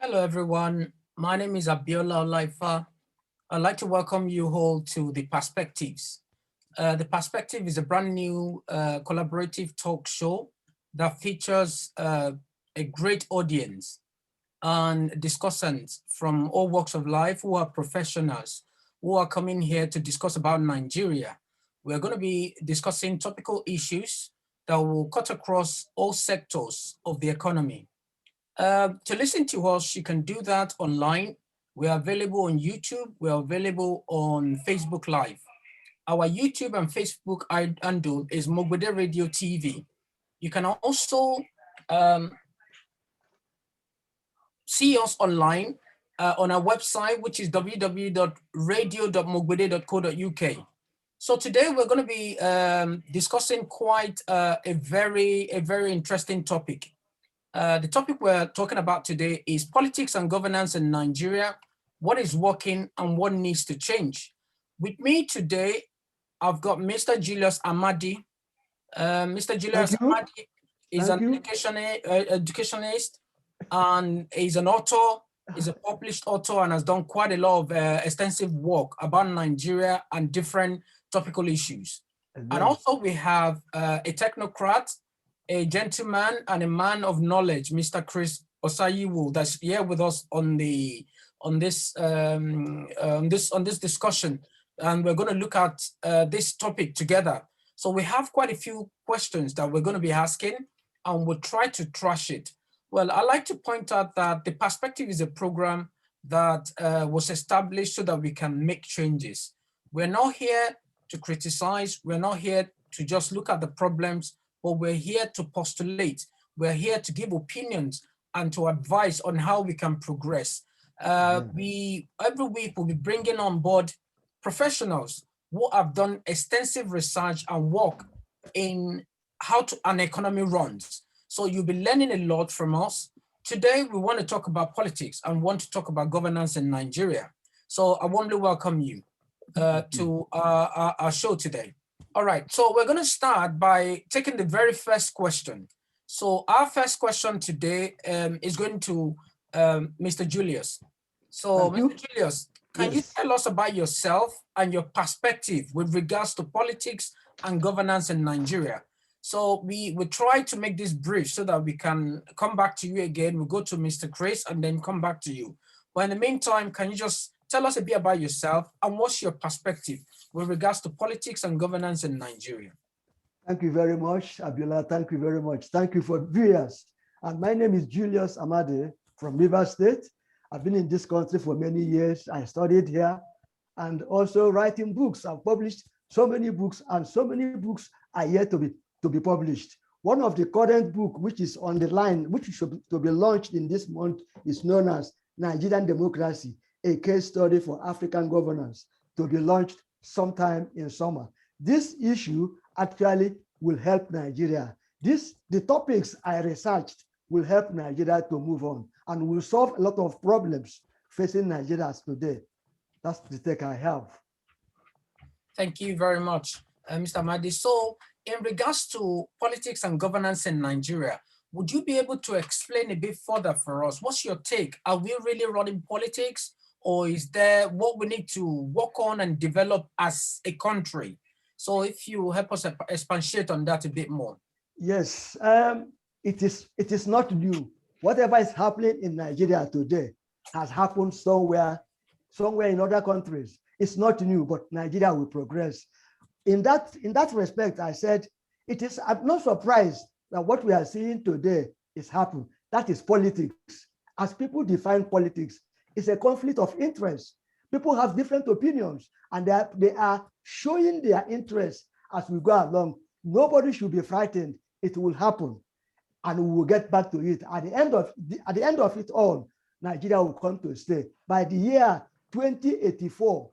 Hello, everyone. My name is Abiola Olaifa. I'd like to welcome you all to The Perspectives. The Perspective is a brand new collaborative talk show that features a great audience and discussants from all walks of life who are professionals who are coming here to discuss about Nigeria. We're going to be discussing topical issues that will cut across all sectors of the economy. To listen to us, you can do that online. We are available on YouTube. We are available on Facebook Live. Our YouTube and Facebook handle is MOGBEDE Radio TV. You can also um, see us online on our website, which is www.radio.mogbede.co.uk. So today we're going to be discussing quite a very interesting topic. The topic we're talking about today is politics and governance in Nigeria, what is working and what needs to change. With me today, I've got Mr. Julius Amadi. Mr. Julius Thank you. Amadi is Thank an you. educationist and he's an author, he's a published author and has done quite a lot of extensive work about Nigeria and different topical issues. Amen. And also we have a technocrat, a gentleman and a man of knowledge, Mr. Chris Osayiwo, that's here with us on this discussion, and we're going to look at this topic together. So we have quite a few questions that we're going to be asking, and we'll try to trash it. Well, I like to point out that the Perspective is a program that was established so that we can make changes. We're not here to criticize. We're not here to just look at the problems, but we're here to postulate. We're here to give opinions and to advise on how we can progress. Every week we'll be bringing on board professionals who have done extensive research and work in how an economy runs. So you'll be learning a lot from us. Today we want to talk about politics and want to talk about governance in Nigeria. So I warmly welcome you to our show today. All right, so we're going to start by taking the very first question. So our first question today is going to Mr. Julius. So Mr. Julius, can you tell us about yourself and your perspective with regards to politics and governance in Nigeria? So we will try to make this brief so that we can come back to you again. We'll go to Mr. Chris and then come back to you. But in the meantime, can you just tell us a bit about yourself and what's your perspective with regards to politics and governance in Nigeria? Thank you very much, Abiola. Thank you very much. Thank you for viewers. And my name is Julius Amadi from Rivers State. I've been in this country for many years. I studied here and also writing books. I've published so many books and so many books are yet to be published. One of the current book, which is on the line, which should to be launched in this month, is known as Nigerian Democracy, a case study for African governance, to be launched sometime in summer. This issue actually will help Nigeria. The topics I researched will help Nigeria to move on and will solve a lot of problems facing Nigeria today. That's the take I have. Thank you very much, Mr. Amadi. So in regards to politics and governance in Nigeria, would you be able to explain a bit further for us? What's your take? Are we really running politics, or is there what we need to work on and develop as a country? So if you help us expatiate on that a bit more. Yes, it is not new. Whatever is happening in Nigeria today has happened somewhere in other countries. It's not new, but Nigeria will progress. In that respect, I said, I'm not surprised that what we are seeing today is happening. That is politics. As people define politics, it's a conflict of interest. People have different opinions and they are showing their interest as we go along. Nobody should be frightened. It will happen and we will get back to it. At the end of it all, Nigeria will come to stay. By the year 2084,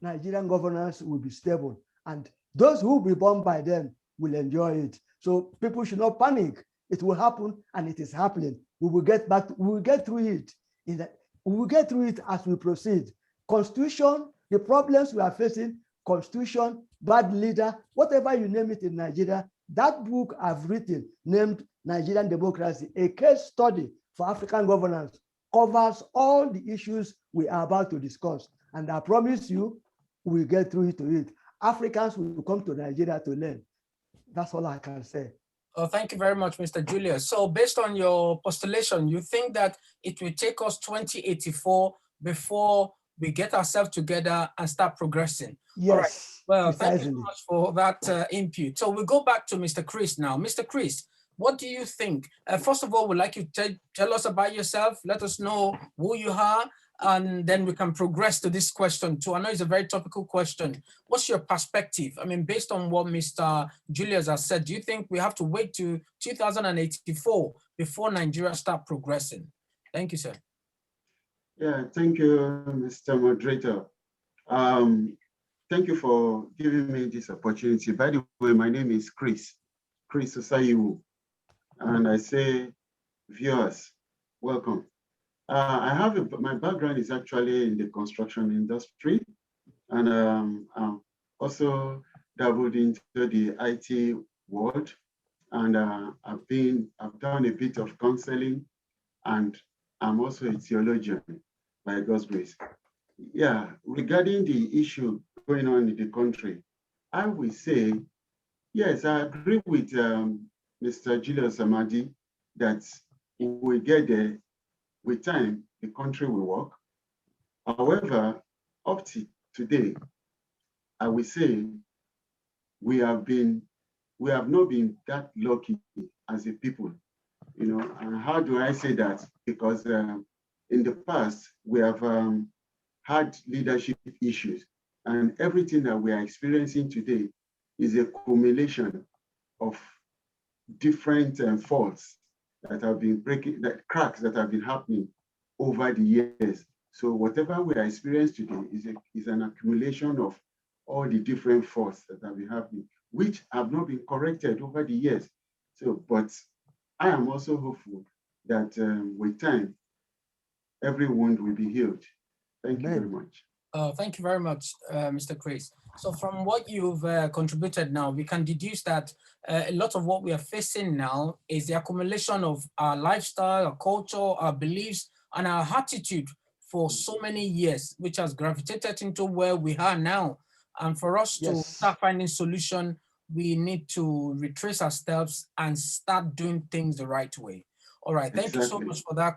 Nigerian governance will be stable and those who will be born by then will enjoy it. So people should not panic. It will happen and it is happening. We will get through it. We will get through it as we proceed. Constitution, the problems we are facing, constitution, bad leader, whatever you name it in Nigeria, that book I've written named Nigerian Democracy, a case study for African governance, covers all the issues we are about to discuss. And I promise you, we'll get through to it. Africans will come to Nigeria to learn. That's all I can say. Oh, thank you very much, Mr. Julius. So based on your postulation, you think that it will take us 2084 before we get ourselves together and start progressing? Yes, all right. Well, precisely. thank you so much for that input. So we'll go back to Mr. Chris now. Mr. Chris, what do you think? First of all, we'd like you to tell us about yourself. Let us know who you are, and then we can progress to this question too. I know it's a very topical question. What's your perspective? I mean, based on what Mr. Julius has said, do you think we have to wait to 2084 before Nigeria start progressing? Thank you, sir. Yeah, thank you, Mr. Moderator. Thank you for giving me this opportunity. By the way, my name is Chris Osayiwu, and I say, viewers, welcome. My background is actually in the construction industry, and I'm also dabbled into the IT world, and I've done a bit of counseling, and I'm also a theologian by God's grace. Yeah, regarding the issue going on in the country, I will say, yes, I agree with Mr. Julius Amadi that we get there with time, the country will work. However, up to today, I will say we have not been that lucky as a people, you know. And how do I say that? Because in the past, we have had leadership issues, and everything that we are experiencing today is a accumulation of different faults that have been cracks that have been happening over the years. So whatever we are experiencing today is an accumulation of all the different faults that have been happening, which have not been corrected over the years. So, but I am also hopeful that with time, every wound will be healed. Thank you very much. Thank you very much, Mr. Chris. So from what you've contributed now, we can deduce that a lot of what we are facing now is the accumulation of our lifestyle, our culture, our beliefs, and our attitude for so many years, which has gravitated into where we are now. And for us to start finding solution, we need to retrace our steps and start doing things the right way. All right, thank you so much for that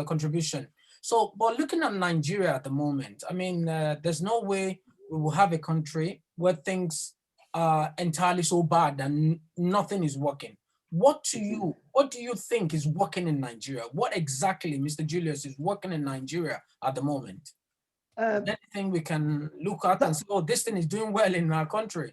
contribution. So, but looking at Nigeria at the moment, I mean, there's no way we will have a country where things are entirely so bad and nothing is working. What do you think is working in Nigeria? What exactly, Mr. Julius, is working in Nigeria at the moment? Anything we can look at and say, oh, this thing is doing well in our country?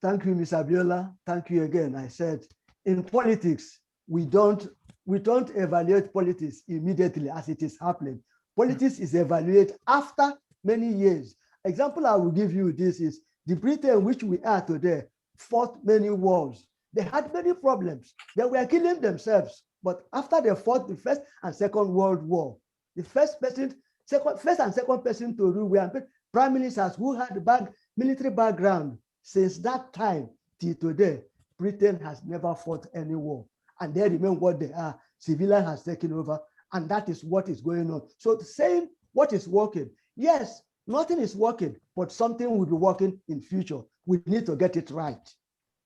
Thank you, Ms. Abiola. Thank you again. I said, in politics, we don't evaluate politics immediately as it is happening. Politics is evaluated after many years. Example I will give you this is the Britain which we are today fought many wars. They had many problems. They were killing themselves. But after they fought the First and Second World War, the first and second person to rule were prime ministers who had the military background. Since that time till today, Britain has never fought any war. And they remain what they are. Civilian has taken over, and that is what is going on. So saying what is working, yes, nothing is working, but something will be working in future. We need to get it right.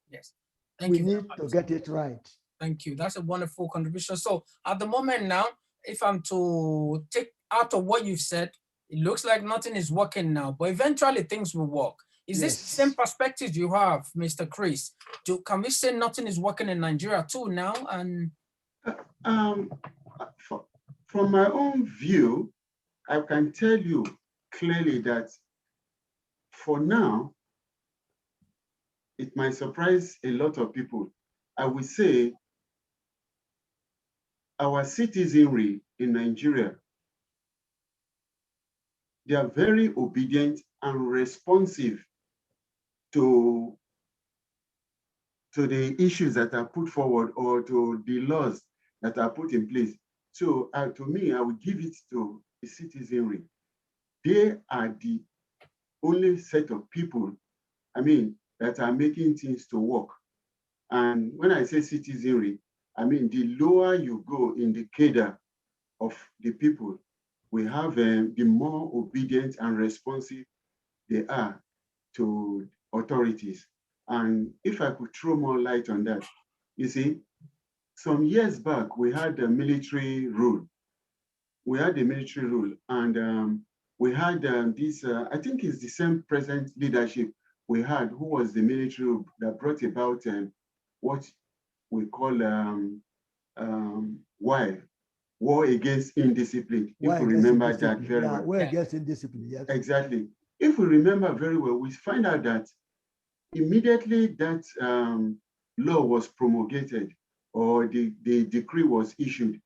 Yes, we need to get it right. Thank you. That's a wonderful contribution. So at the moment now, if I'm to take out of what you've said, it looks like nothing is working now, but eventually things will work. Is this the same perspective you have, Mr. Chris? Can we say nothing is working in Nigeria too now? And from my own view, I can tell you clearly that for now, it might surprise a lot of people. I would say our citizenry in Nigeria, they are very obedient and responsive to the issues that are put forward or to the laws that are put in place. So to me, I would give it to the citizenry. They are the only set of people, I mean, that are making things to work. And when I say citizenry, I mean, the lower you go in the cadre of the people we have, the more obedient and responsive they are to authorities. And if I could throw more light on that, you see, some years back, we had a military rule. We had a military rule, and we had this, I think it's the same present leadership we had, who was the military rule that brought about what we call war against indiscipline, if we remember that very well. War against indiscipline, yes. Exactly. If we remember very well, we find out that immediately that law was promulgated or the decree was issued,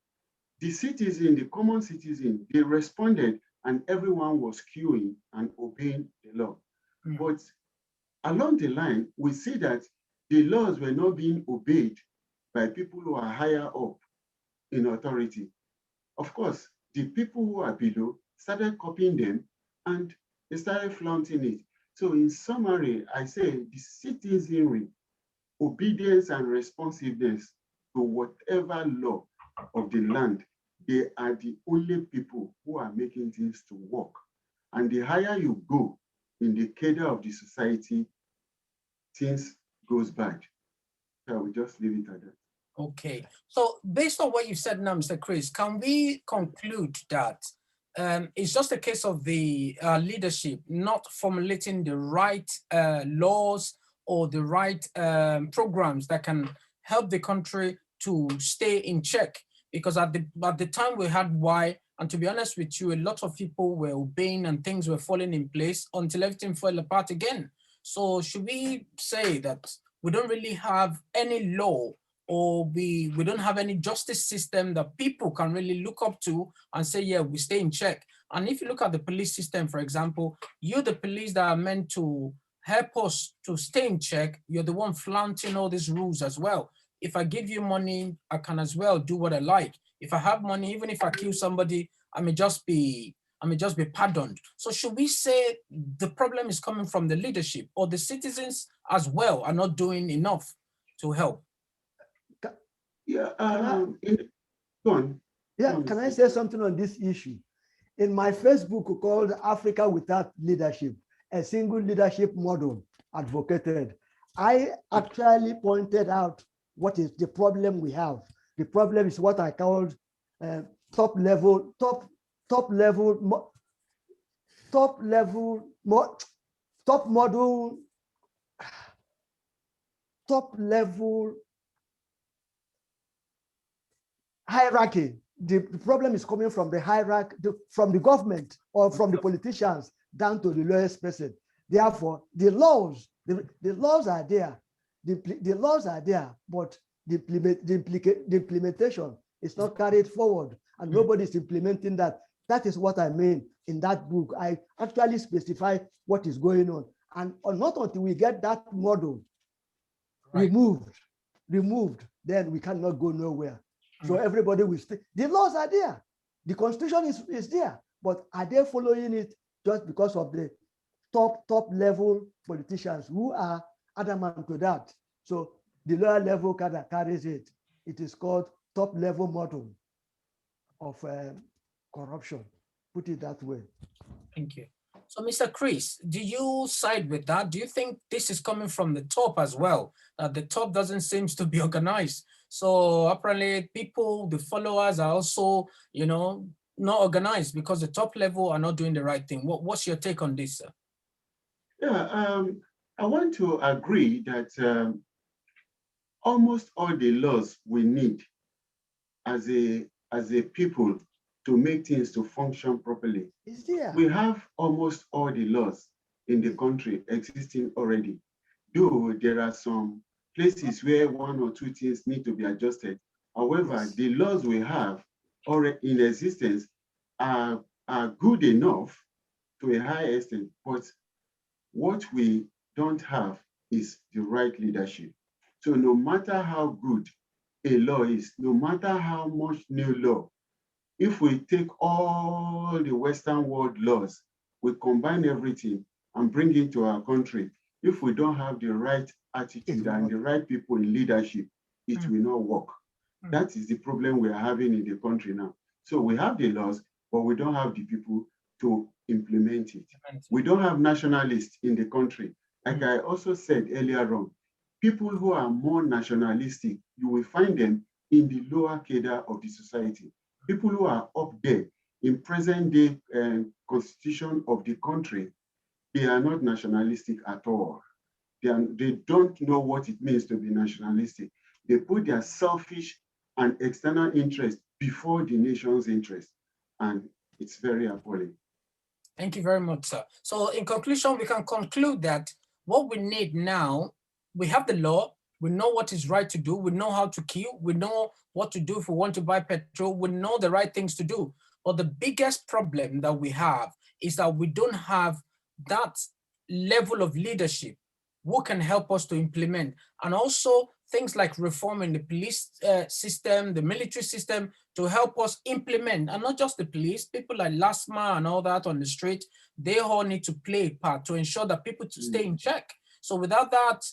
the citizen, the common citizen, they responded and everyone was queuing and obeying the law. But along the line, we see that the laws were not being obeyed by people who are higher up in authority. Of course, the people who are below started copying them and they started flaunting it. So in summary, I say the citizenry, obedience and responsiveness to whatever law of the land, they are the only people who are making things to work. And the higher you go in the cadre of the society, things goes bad. So I will just leave it at that. Okay. So based on what you said now, Mr. Chris, can we conclude that it's just a case of the leadership not formulating the right laws or the right programs that can help the country to stay in check? Because at the time we had why, and to be honest with you, a lot of people were obeying and things were falling in place until everything fell apart again. So should we say that we don't really have any law, or we don't have any justice system that people can really look up to and say, yeah, we stay in check? And if you look at the police system, for example, you're the police that are meant to help us to stay in check. You're the one flaunting all these rules as well. If I give you money, I can as well do what I like. If I have money, even if I kill somebody, I may just be pardoned. So should we say the problem is coming from the leadership, or the citizens as well are not doing enough to help? Yeah, go on. Yeah, can I say something on this issue? In my Facebook called Africa Without Leadership, a single leadership model advocated, I actually pointed out what is the problem we have. The problem is what I called top level hierarchy. The problem is coming from the hierarchy, from the government or from the politicians down to the lowest person. Therefore, the laws are there. The laws are there, but the implementation is not carried forward, and nobody is implementing that. That is what I mean in that book. I actually specify what is going on, and not until we get that model removed, then we cannot go nowhere. So everybody will stay. The laws are there. The constitution is there, but are they following it just because of the top level politicians who are adamant to that? So the lower level carries it. It is called top level model of corruption. Put it that way. Thank you. So, Mr. Chris, do you side with that? Do you think this is coming from the top as well? That the top doesn't seem to be organized. So apparently people, the followers are also, not organized because the top level are not doing the right thing. What's your take on this, sir? Yeah, I want to agree that almost all the laws we need as a people to make things to function properly. We have almost all the laws in the country existing already. Though there are some places where one or two things need to be adjusted. However, the laws we have already in existence are good enough to a high extent, but what we don't have is the right leadership. So no matter how good a law is, no matter how much new law, if we take all the Western world laws, we combine everything and bring it to our country, if we don't have the right attitude and the right people in leadership, it will not work. That is the problem we are having in the country now. So we have the laws, but we don't have the people to implement it. We don't have nationalists in the country. Like I also said earlier on, people who are more nationalistic, you will find them in the lower cadre of the society. People who are up there in present day constitution of the country, they are not nationalistic at all. They don't know what it means to be nationalistic. They put their selfish and external interest before the nation's interest. And it's very appalling. Thank you very much, sir. So in conclusion, we can conclude that what we need now, we have the law, we know what is right to do, we know how to kill, we know what to do if we want to buy petrol, we know the right things to do. But the biggest problem that we have is that we don't have that level of leadership who can help us to implement. And also things like reforming the police system, the military system, to help us implement, and not just the police, people like LASMA and all that on the street, they all need to play a part to ensure that people to stay in check. So without that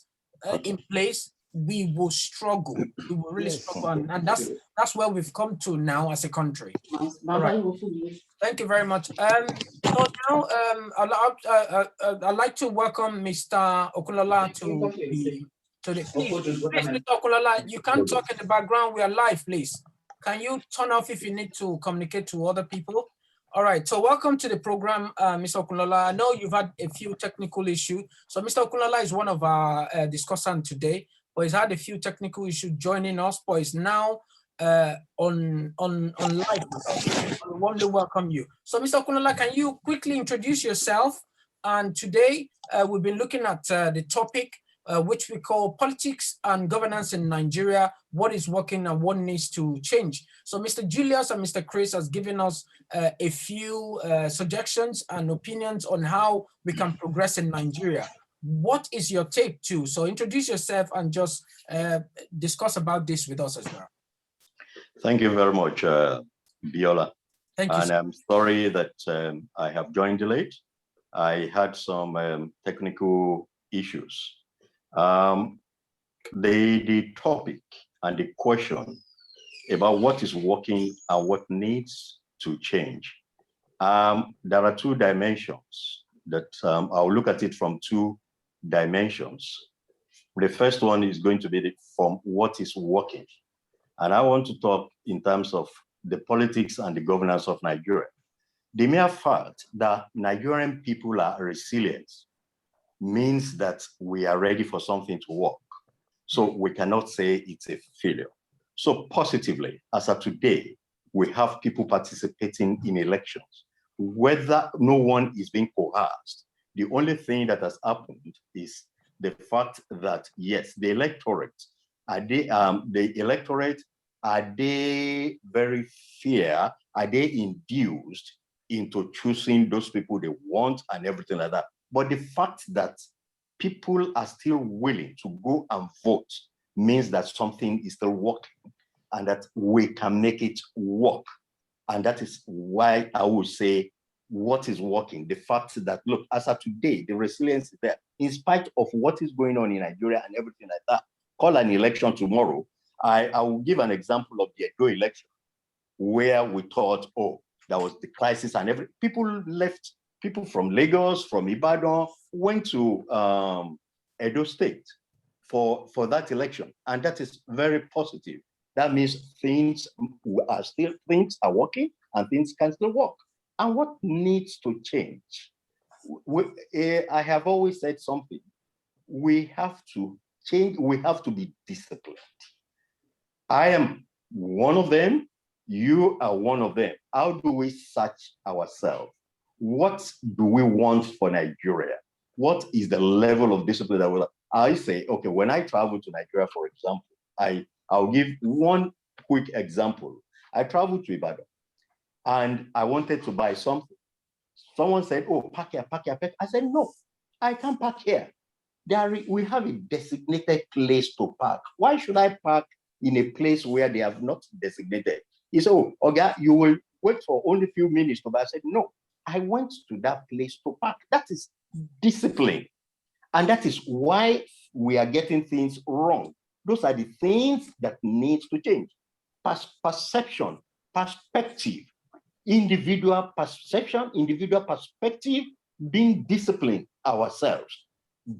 in place, we will struggle. We will really struggle, and that's where we've come to now as a country. All right. Thank you very much. So now I'd like to welcome Mr. Okunlola to the please, Mr. Okunlola, you can't talk in the background. We are live, please. Can you turn off if you need to communicate to other people? All right, so welcome to the program, Mr. Okunlola. I know you've had a few technical issues. So Mr. Okunlola is one of our discussants today, but he's had a few technical issues joining us, but is now on live with us. We want to welcome you. So Mr. Okunlola, can you quickly introduce yourself? And today we've been looking at the topic which we call politics and governance in Nigeria, what is working and what needs to change. So Mr. Julius and Mr. Chris has given us a few suggestions and opinions on how we can progress in Nigeria. What is your take too? So introduce yourself and just discuss about this with us as well. Thank you very much, Biola. Thank you. And I'm sorry that I have joined late. I had some technical issues. The topic and the question about what is working and what needs to change. There are two dimensions that I'll look at it from two dimensions. The first one is going to be from what is working. And I want to talk in terms of the politics and the governance of Nigeria. The mere fact that Nigerian people are resilient means that we are ready for something to work. So we cannot say it's a failure. So positively, as of today, we have people participating in elections. Whether no one is being coerced, the only thing that has happened is the fact that, yes, the electorate, are they very fair? Are they induced into choosing those people they want and everything like that? But the fact that people are still willing to go and vote means that something is still working and that we can make it work. And that is why I would say what is working. The fact that, look, as of today, the resilience is there. In spite of what is going on in Nigeria and everything like that, call an election tomorrow. I will give an example of the Edo election where we thought, oh, there was the crisis and people left. People from Lagos, from Ibadan, went to Edo State for that election. And that is very positive. That means things are working and things can still work. And what needs to change? I have always said something. We have to change. We have to be disciplined. I am one of them. You are one of them. How do we search ourselves? What do we want for Nigeria? What is the level of discipline that will I say, okay, when I travel to Nigeria, for example, I'll give one quick example. I traveled to Ibadan and I wanted to buy something. Someone said, oh, park here, park here, park. I said, no, I can't park here. We have a designated place to park. Why should I park in a place where they have not designated? He said, oh, okay, you will wait for only a few minutes to buy. I said, no. I went to that place to park. That is discipline. And that is why we are getting things wrong. Those are the things that need to change. Perception, perspective, individual perception, individual perspective, being disciplined ourselves.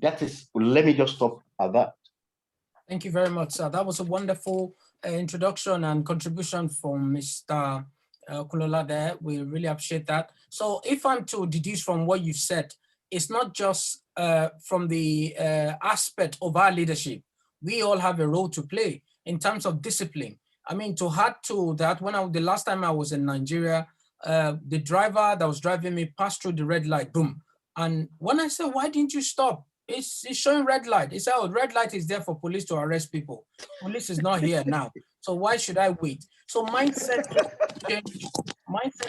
That is, let me just stop at that. Thank you very much, sir. That was a wonderful introduction and contribution from Mr. Kulola there. We really appreciate that. So if I'm to deduce from what you said, it's not just from the aspect of our leadership. We all have a role to play in terms of discipline. I mean, to add to that, the last time I was in Nigeria, the driver that was driving me passed through the red light, boom. And when I said, why didn't you stop? It's showing red light. He said, oh, red light is there for police to arrest people. Police is not here now. So why should I wait? So mindset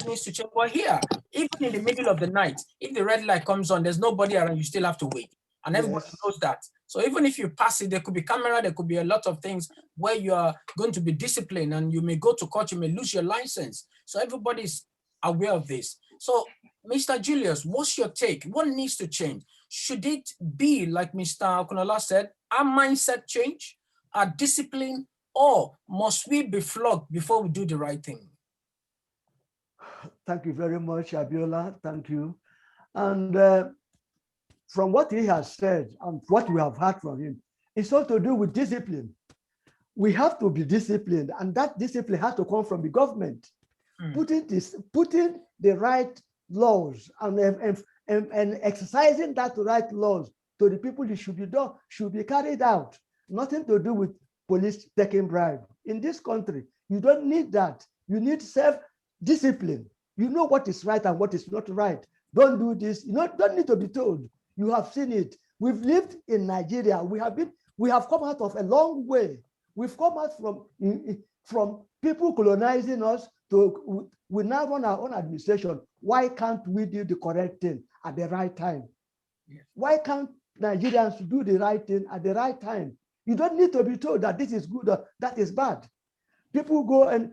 needs to change. Well, here, even in the middle of the night, if the red light comes on, there's nobody around, you still have to wait. And everybody knows that. So even if you pass it, there could be camera, there could be a lot of things where you are going to be disciplined and you may go to court, you may lose your license. So everybody's aware of this. So Mr. Julius, what's your take? What needs to change? Should it be, like Mr. Kunola said, our mindset change, our discipline, or must we be flogged before we do the right thing? Thank you very much, Abiola. Thank you. And from what he has said and what we have heard from him, it's all to do with discipline. We have to be disciplined, and that discipline has to come from the government. Putting the right laws and exercising that right laws to the people it should be done, should be carried out. Nothing to do with police taking bribe. In this country, you don't need that. You need self-discipline. You know what is right and what is not right. Don't do this. You don't need to be told. You have seen it. We've lived in Nigeria. We have come out of a long way. We've come out from people colonizing us to we now run our own administration. Why can't we do the correct thing at the right time? Yes. Why can't Nigerians do the right thing at the right time? You don't need to be told that this is good or that is bad. People go and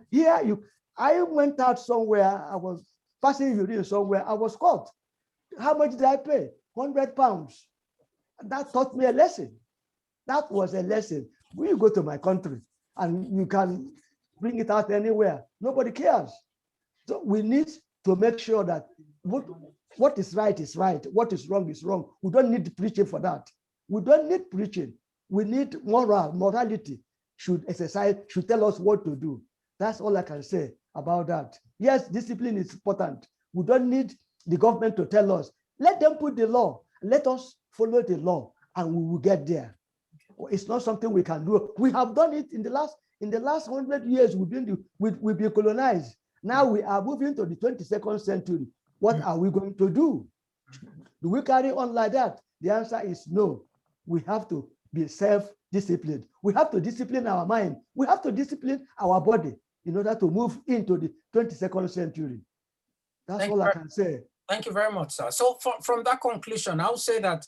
I went out somewhere, I was passing urine somewhere, I was caught. How much did I pay? £100. That taught me a lesson. That was a lesson. When you go to my country and you can bring it out anywhere, nobody cares. So we need to make sure that what is right is right, what is wrong is wrong. We don't need preaching for that. We don't need preaching. We need morality should tell us what to do. That's all I can say about that. Yes, discipline is important. We don't need the government to tell us. Let them put the law. Let us follow the law and we will get there. It's not something we can do. We have done it in the last 100 years. We've been colonized. Now we are moving to the 22nd century. What are we going to do? Do we carry on like that? The answer is no. We have to be self-disciplined. We have to discipline our mind. We have to discipline our body in order to move into the 22nd century. That's all I can say. Thank you very much, sir. So from that conclusion, I would say that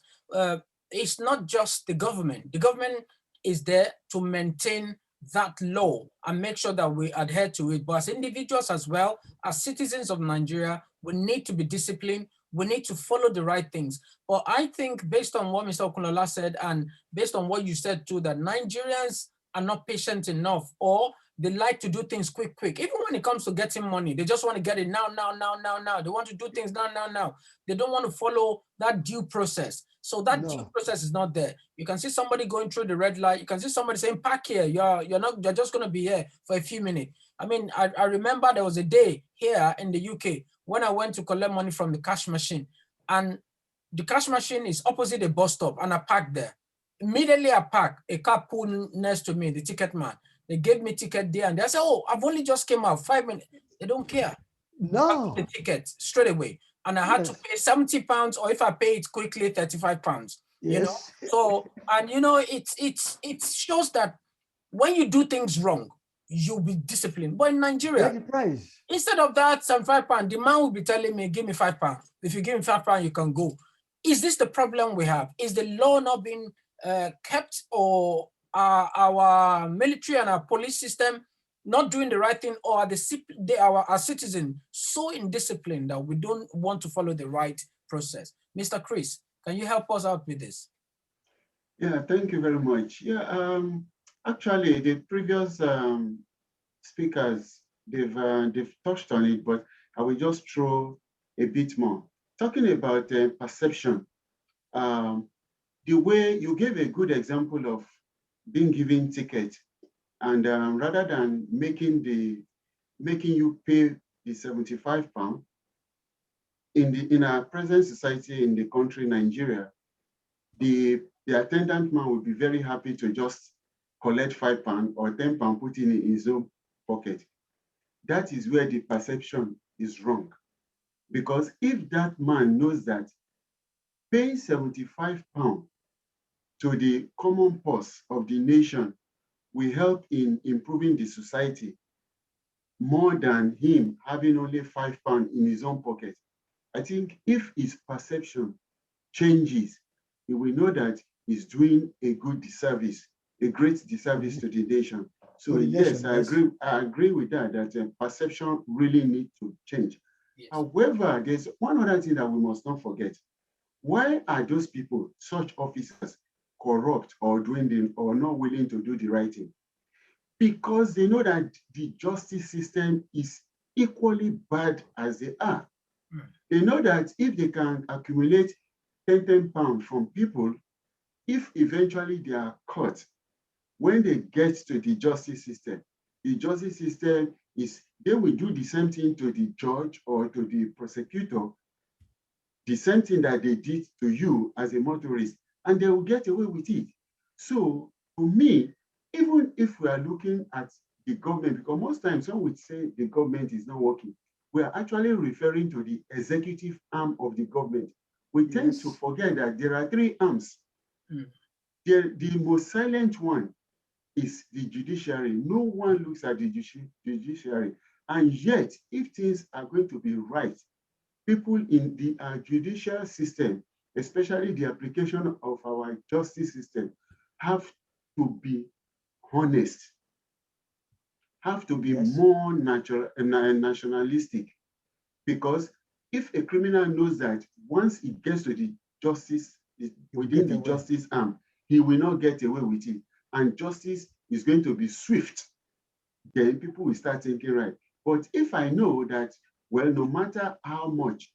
it's not just the government. The government is there to maintain that law and make sure that we adhere to it. But as individuals as well, as citizens of Nigeria, we need to be disciplined. We need to follow the right things. But I think based on what Mr. Okunola said and based on what you said too, that Nigerians are not patient enough, or they like to do things quick. Even when it comes to getting money, they just want to get it now. They want to do things now. They don't want to follow that due process. So that due process is not there. You can see somebody going through the red light. You can see somebody saying, park here. You're just going to be here for a few minutes. I mean, I remember there was a day here in the UK when I went to collect money from the cash machine, and the cash machine is opposite a bus stop, and I parked there. Immediately I parked, a car pulled next to me, the ticket man. They gave me ticket there, and they said, oh, I've only just came out 5 minutes. They don't care. No. The ticket straight away. And I had to pay £70, or if I pay it quickly, £35. You know? So, and it shows that when you do things wrong, you'll be disciplined. But in Nigeria, instead of that £75, the man will be telling me, give me £5. If you give me £5, you can go. Is this the problem we have? Is the law not being kept, or our military and our police system not doing the right thing, or are our citizens so indisciplined that we don't want to follow the right process? Mr. Chris, can you help us out with this? Yeah, thank you very much. Yeah, actually, the previous speakers they've touched on it, but I will just throw a bit more. Talking about perception, the way you gave a good example of being given ticket, and rather than making you pay the £75 in our present society in the country Nigeria, the attendant man would be very happy to just collect £5 or £10, put in his own pocket. That is where the perception is wrong. Because if that man knows that paying £75 to the common purse of the nation will help in improving the society more than him having only £5 in his own pocket, I think if his perception changes, he will know that he's doing a good disservice, a great disservice to the nation. So yes, I agree with that, that perception really needs to change. Yes. However, there's one other thing that we must not forget. Why are those people, such officers, corrupt or or not willing to do the right thing? Because they know that the justice system is equally bad as they are. They know that if they can accumulate £10 from people, if eventually they are caught, when they get to the justice system is, they will do the same thing to the judge or to the prosecutor, the same thing that they did to you as a motorist, and they will get away with it. So to me, even if we are looking at the government, because most times when we say the government is not working, we are actually referring to the executive arm of the government. We tend to forget that there are three arms. The most silent one is the judiciary. No one looks at the judiciary. And yet, if things are going to be right, people in the judicial system, especially the application of our justice system, have to be honest, have to be more nationalistic. Because if a criminal knows that once he gets to the justice, within the justice arm, he will not get away with it, and justice is going to be swift, then people will start thinking, right. But if I know that, well, no matter how much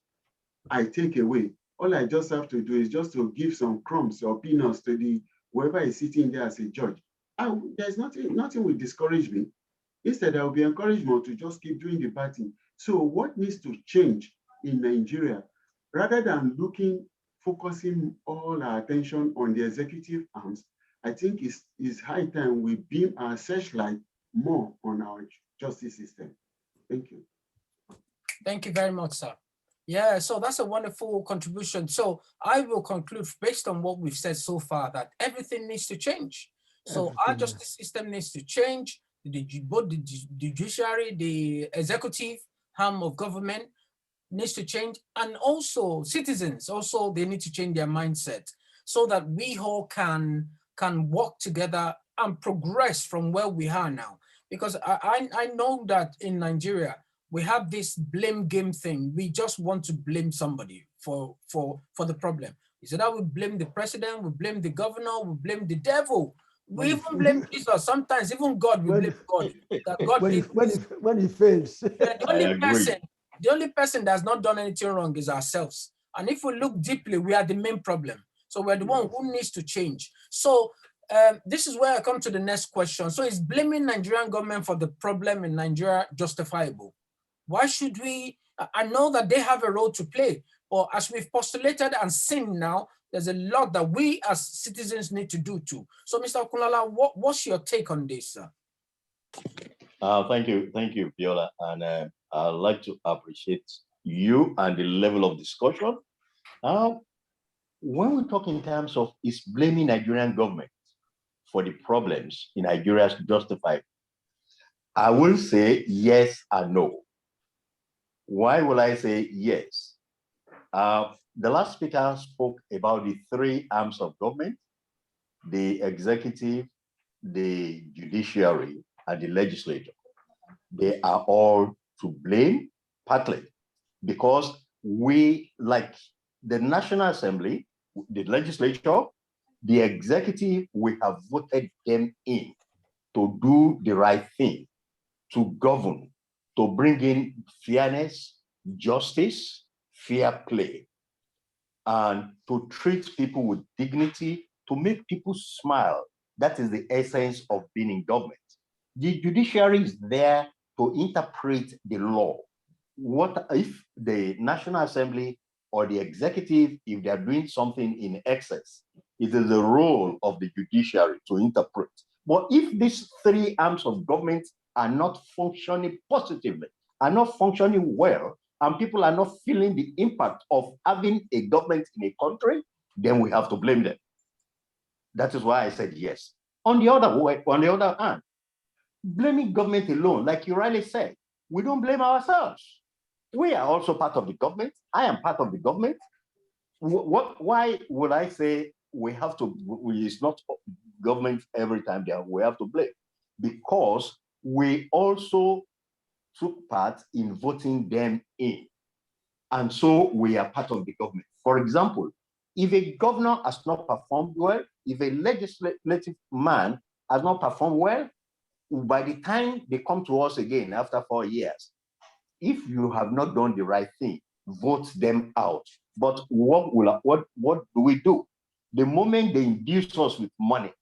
I take away, all I just have to do is just to give some crumbs or peanuts to whoever is sitting there as a judge, there's nothing will discourage me. Instead, I will be encouraged more to just keep doing the bad thing. So what needs to change in Nigeria, rather than focusing all our attention on the executive arms, I think it's high time we beam our searchlight more on our justice system. Thank you. Thank you very much, sir. Yeah, so that's a wonderful contribution. So I will conclude based on what we've said so far that everything needs to change. So our justice system needs to change. Both the judiciary, the executive arm of government needs to change, and also citizens, also they need to change their mindset so that we all can work together and progress from where we are now. Because I know that in Nigeria, we have this blame game thing. We just want to blame somebody for the problem. Is that we blame the president, we blame the governor, we blame the devil. We even blame Jesus. Sometimes even God, we blame God. That God when he fails. The only person that's not done anything wrong is ourselves. And if we look deeply, we are the main problem. So we're the one who needs to change. So this is where I come to the next question. So is blaming Nigerian government for the problem in Nigeria justifiable? Why should we? I know that they have a role to play, but as we've postulated and seen now, there's a lot that we as citizens need to do too. So Mr. Okunlala, what's your take on this, sir? Thank you, Viola. And I'd like to appreciate you and the level of discussion. When we talk in terms of is blaming Nigerian government for the problems in Nigeria is justified, I will say yes and no. Why will I say yes? The last speaker spoke about the three arms of government: the executive, the judiciary, and the legislature. They are all to blame, partly, because we, like the National Assembly, the legislature, the executive, we have voted them in to do the right thing, to govern, to bring in fairness, justice, fair play, and to treat people with dignity, to make people smile. That is the essence of being in government. The judiciary is there to interpret the law. What if the National Assembly or the executive, if they are doing something in excess, it is the role of the judiciary to interpret. But if these three arms of government are not functioning positively, are not functioning well, and people are not feeling the impact of having a government in a country, then we have to blame them. That is why I said yes. On the other hand, blaming government alone, like you rightly said, we don't blame ourselves. We are also part of the government. I am part of the government. Why would I say we have to, it's not government every time that we have to blame? Because we also took part in voting them in. And so we are part of the government. For example, if a governor has not performed well, if a legislative man has not performed well, by the time they come to us again after 4 years, if you have not done the right thing, vote them out. But what do we do? The moment they induce us with money,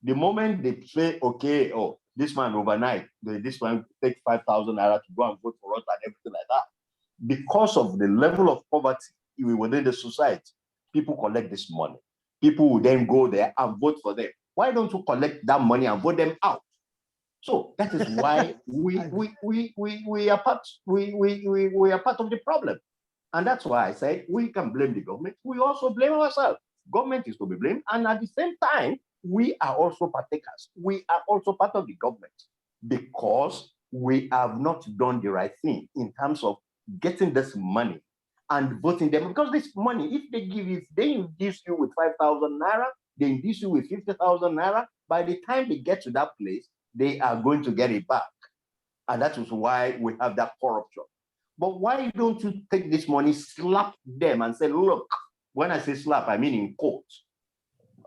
the moment they say, okay, oh, this man overnight, this man take 5,000 naira to go and vote for us and everything like that, because of the level of poverty within the society, people collect this money. People will then go there and vote for them. Why don't you collect that money and vote them out? So that is why we are part of the problem. And that's why I said we can blame the government. We also blame ourselves. Government is to be blamed. And at the same time, we are also partakers. We are also part of the government because we have not done the right thing in terms of getting this money and voting them. Because this money, if they induce you with 5,000 naira, they induce you with 50,000 naira, by the time they get to that place, they are going to get it back. And that is why we have that corruption. But why don't you take this money, slap them and say, look, when I say slap, I mean in court.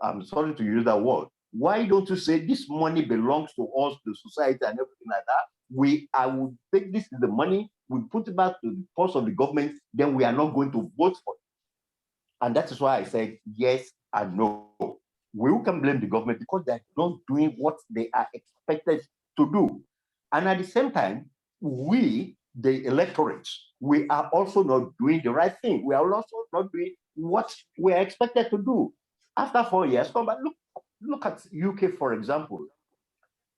I'm sorry to use that word. Why don't you say this money belongs to us, the society, and everything like that? I would take this is the money, we put it back to the purse of the government, then we are not going to vote for it. And that is why I said yes and no. We can blame the government because they're not doing what they are expected to do. And at the same time, we, the electorate, we are also not doing the right thing. We are also not doing what we are expected to do. After 4 years, come back, look at UK, for example.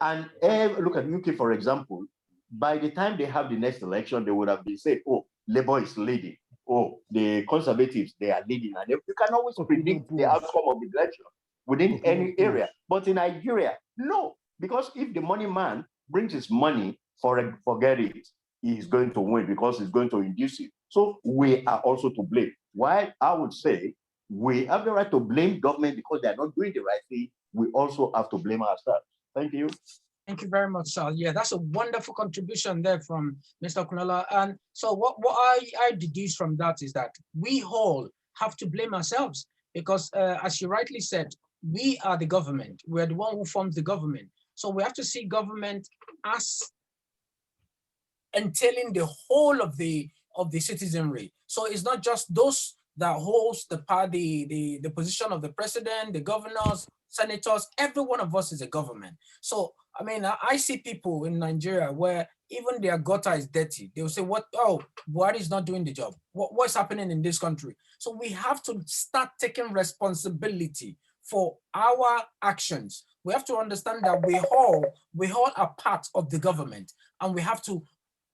And look at UK, for example, by the time they have the next election, they would have been saying, oh, Labour is leading. Oh, the Conservatives, they are leading. And you can always predict the outcome of the election within any area. But in Nigeria, no. Because if the money man brings his money, forget it, he's going to win because he's going to induce it. So we are also to blame. Why I would say we have the right to blame government because they're not doing the right thing. We also have to blame ourselves. Thank you. Thank you very much, sir. Yeah, that's a wonderful contribution there from Mr. Okunola. And so what I deduce from that is that we all have to blame ourselves because as you rightly said, we are the government. We're the one who forms the government. So we have to see government as entailing the whole of the citizenry. So it's not just those that holds the position of the president, the governors, senators. Every one of us is a government. So I mean, I see people in Nigeria where even their gutter is dirty. They will say, "What? Oh, Buhari is not doing the job. What's happening in this country?" So we have to start taking responsibility for our actions. We have to understand that we all are part of the government, and we have to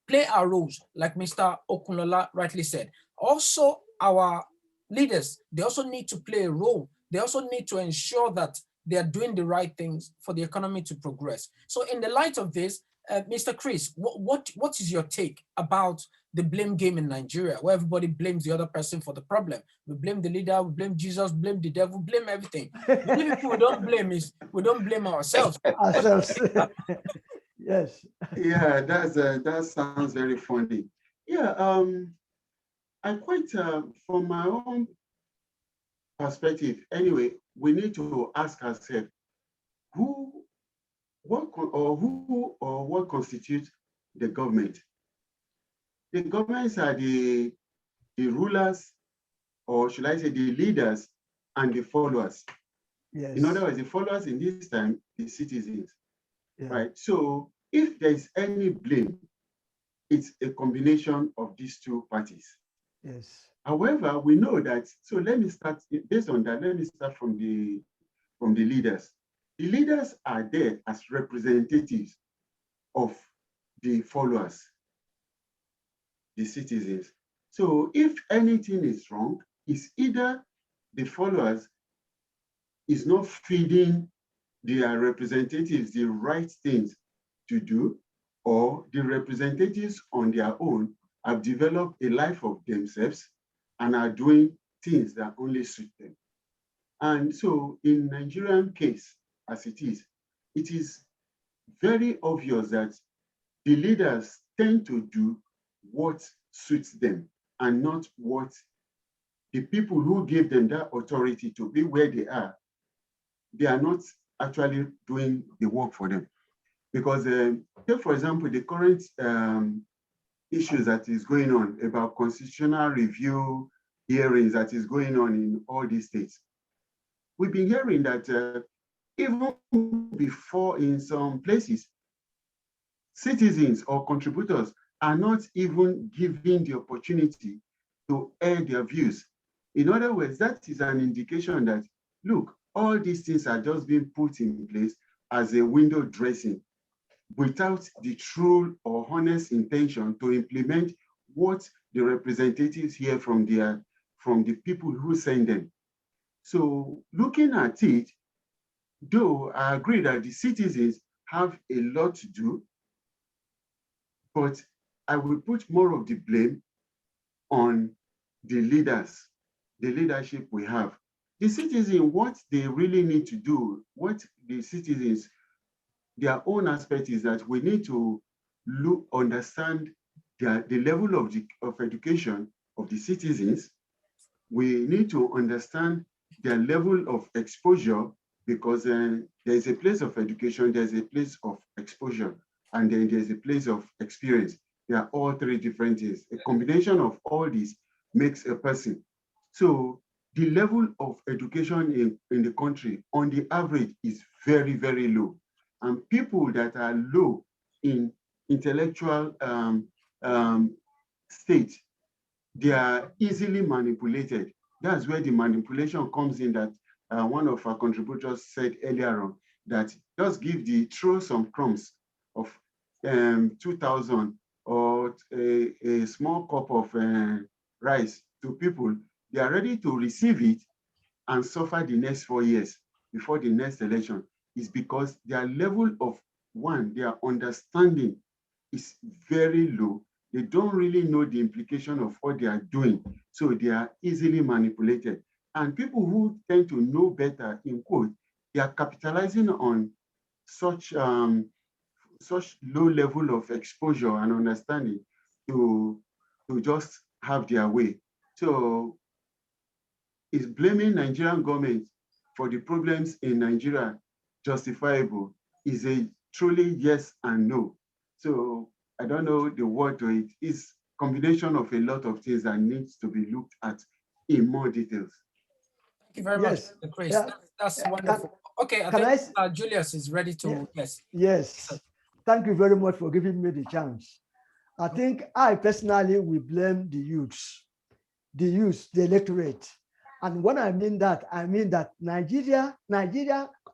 play our roles, like Mr. Okunola rightly said. Also, our leaders, they also need to play a role. They also need to ensure that they are doing the right things for the economy to progress. So in the light of this, Mr. Chris, what is your take about the blame game in Nigeria, where everybody blames the other person for the problem? We blame the leader, we blame Jesus, blame the devil, blame everything. The only people we don't blame is we don't blame ourselves. Yes. Yeah, that sounds very funny. Yeah, I quite from my own perspective. Anyway, we need to ask ourselves what constitutes the government. The governments are the rulers, or should I say the leaders and the followers. Yes. In other words, the followers in this time, the citizens, Yeah. right? So if there is any blame, it's a combination of these two parties. Yes. However, we know that, so let me start, based on that, let me start from the leaders. The leaders are there as representatives of the followers, the citizens. So if anything is wrong, it's either the followers is not feeding their representatives the right things to do, or the representatives on their own have developed a life of themselves and are doing things that only suit them. And so in Nigerian case, as it is very obvious that the leaders tend to do what suits them and not what the people who gave them that authority to be where they are not actually doing the work for them. Because take, for example, the current issues that is going on about constitutional review hearings that is going on in all these states. We've been hearing that even before in some places, citizens or contributors are not even given the opportunity to air their views. In other words, that is an indication that, look, all these things are just being put in place as a window dressing without the true or honest intention to implement what the representatives hear from the people who send them. So looking at it, though I agree that the citizens have a lot to do, but I will put more of the blame on the leaders, the leadership we have. The citizen, what they really need to do, what the citizens, their own aspect is that we need to understand the level of education of the citizens. We need to understand their level of exposure, because there is a place of education, there's a place of exposure, and then there's a place of experience. They are all three different things. A combination of all these makes a person. So the level of education in the country on the average is very, very low. And people that are low in intellectual state, they are easily manipulated. That's where the manipulation comes in, that one of our contributors said earlier on, that just throw some crumbs of 2,000 or a small cup of rice to people, they are ready to receive it and suffer the next 4 years before the next election. Is because their level of their understanding is very low. They don't really know the implication of what they are doing. So they are easily manipulated. And people who tend to know better, in quote, they are capitalizing on such low level of exposure and understanding to just have their way. So is blaming Nigerian government for the problems in Nigeria justifiable? Is a truly yes and no. So I don't know the word to it. It's a combination of a lot of things that needs to be looked at in more details. Thank you very much, Chris. Yeah. That's wonderful. Okay, I think Julius is ready to, yes. Yes, thank you very much for giving me the chance. I think I personally will blame the youths, the electorate. And when I mean that Nigeria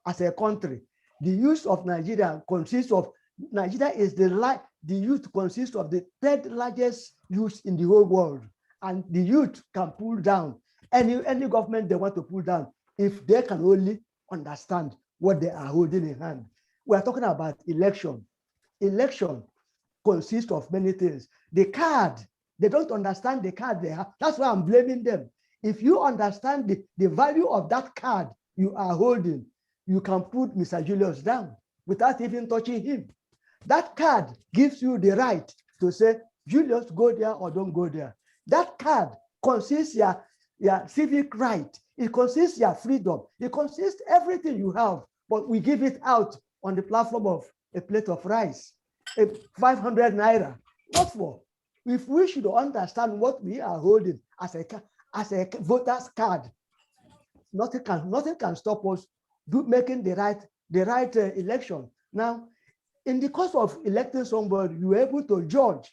as a country, the youth of Nigeria consists of, the youth consists of the third largest youth in the whole world. And the youth can pull down any government they want to pull down if they can only understand what they are holding in hand. We are talking about election. Election consists of many things. The card, they don't understand the card they have. That's why I'm blaming them. If you understand the value of that card you are holding, you can put Mr. Julius down without even touching him. That card gives you the right to say, Julius, go there or don't go there. That card consists your civic right. It consists your freedom. It consists everything you have, but we give it out on the platform of a plate of rice, 500 naira. What for? if we should understand what we are holding as a voter's card, nothing can stop us making the right election. Now, in the course of electing somebody, you are able to judge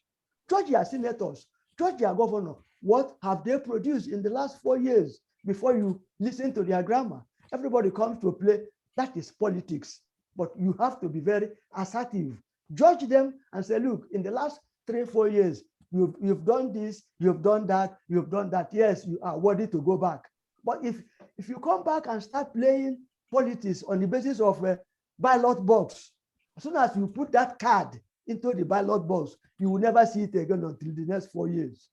your senators, judge your governor. What have they produced in the last 4 years before you listen to their grammar? Everybody comes to play. That is politics. But you have to be very assertive. Judge them and say, look, in the last 3-4 years, you've done this, you've done that, you've done that. Yes, you are worthy to go back. But if you come back and start playing politics on the basis of a ballot box, as soon as you put that card into the ballot box, you will never see it again until the next 4 years.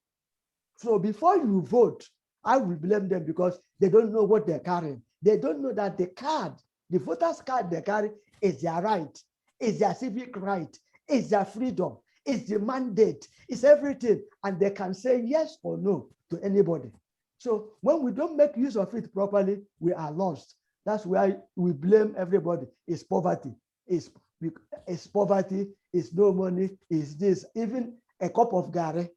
So before you vote, I will blame them because they don't know what they're carrying. They don't know that the card, the voter's card they carry is their right, is their civic right, is their freedom, is the mandate, is everything. And they can say yes or no to anybody. So when we don't make use of it properly, we are lost. That's why we blame everybody. It's poverty. It's poverty, it's no money, it's this. Even a cup of gari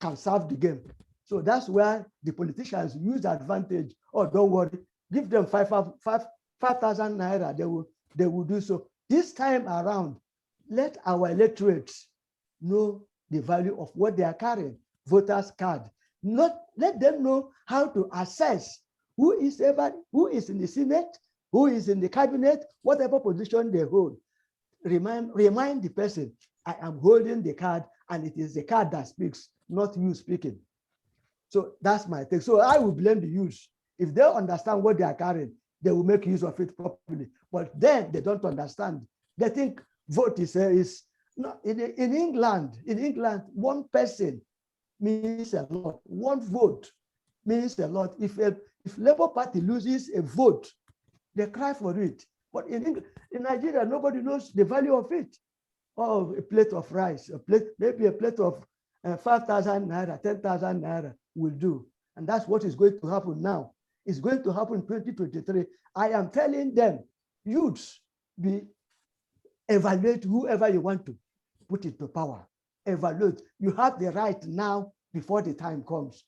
can serve the game. So that's where the politicians use the advantage. Oh, don't worry, give them 5,000 naira, they will do so. This time around, let our electorates know the value of what they are carrying, voters' card. Not let them know how to assess who is in the Senate, who is in the cabinet, whatever position they hold. Remind the person, I am holding the card, and it is the card that speaks, not you speaking. So that's my take. So I will blame the youth. If they understand what they are carrying, they will make use of it properly. But then they don't understand. They think vote is no, in England, one person means a lot. One vote means a lot. If Labour Party loses a vote, they cry for it. But in Nigeria, nobody knows the value of it. Oh, a plate of rice, maybe a plate of 5,000 naira, 10,000 naira will do. And that's what is going to happen now. It's going to happen in 2023. I am telling them, youths, evaluate whoever you want to put into power. Evaluate. You have the right now before the time comes.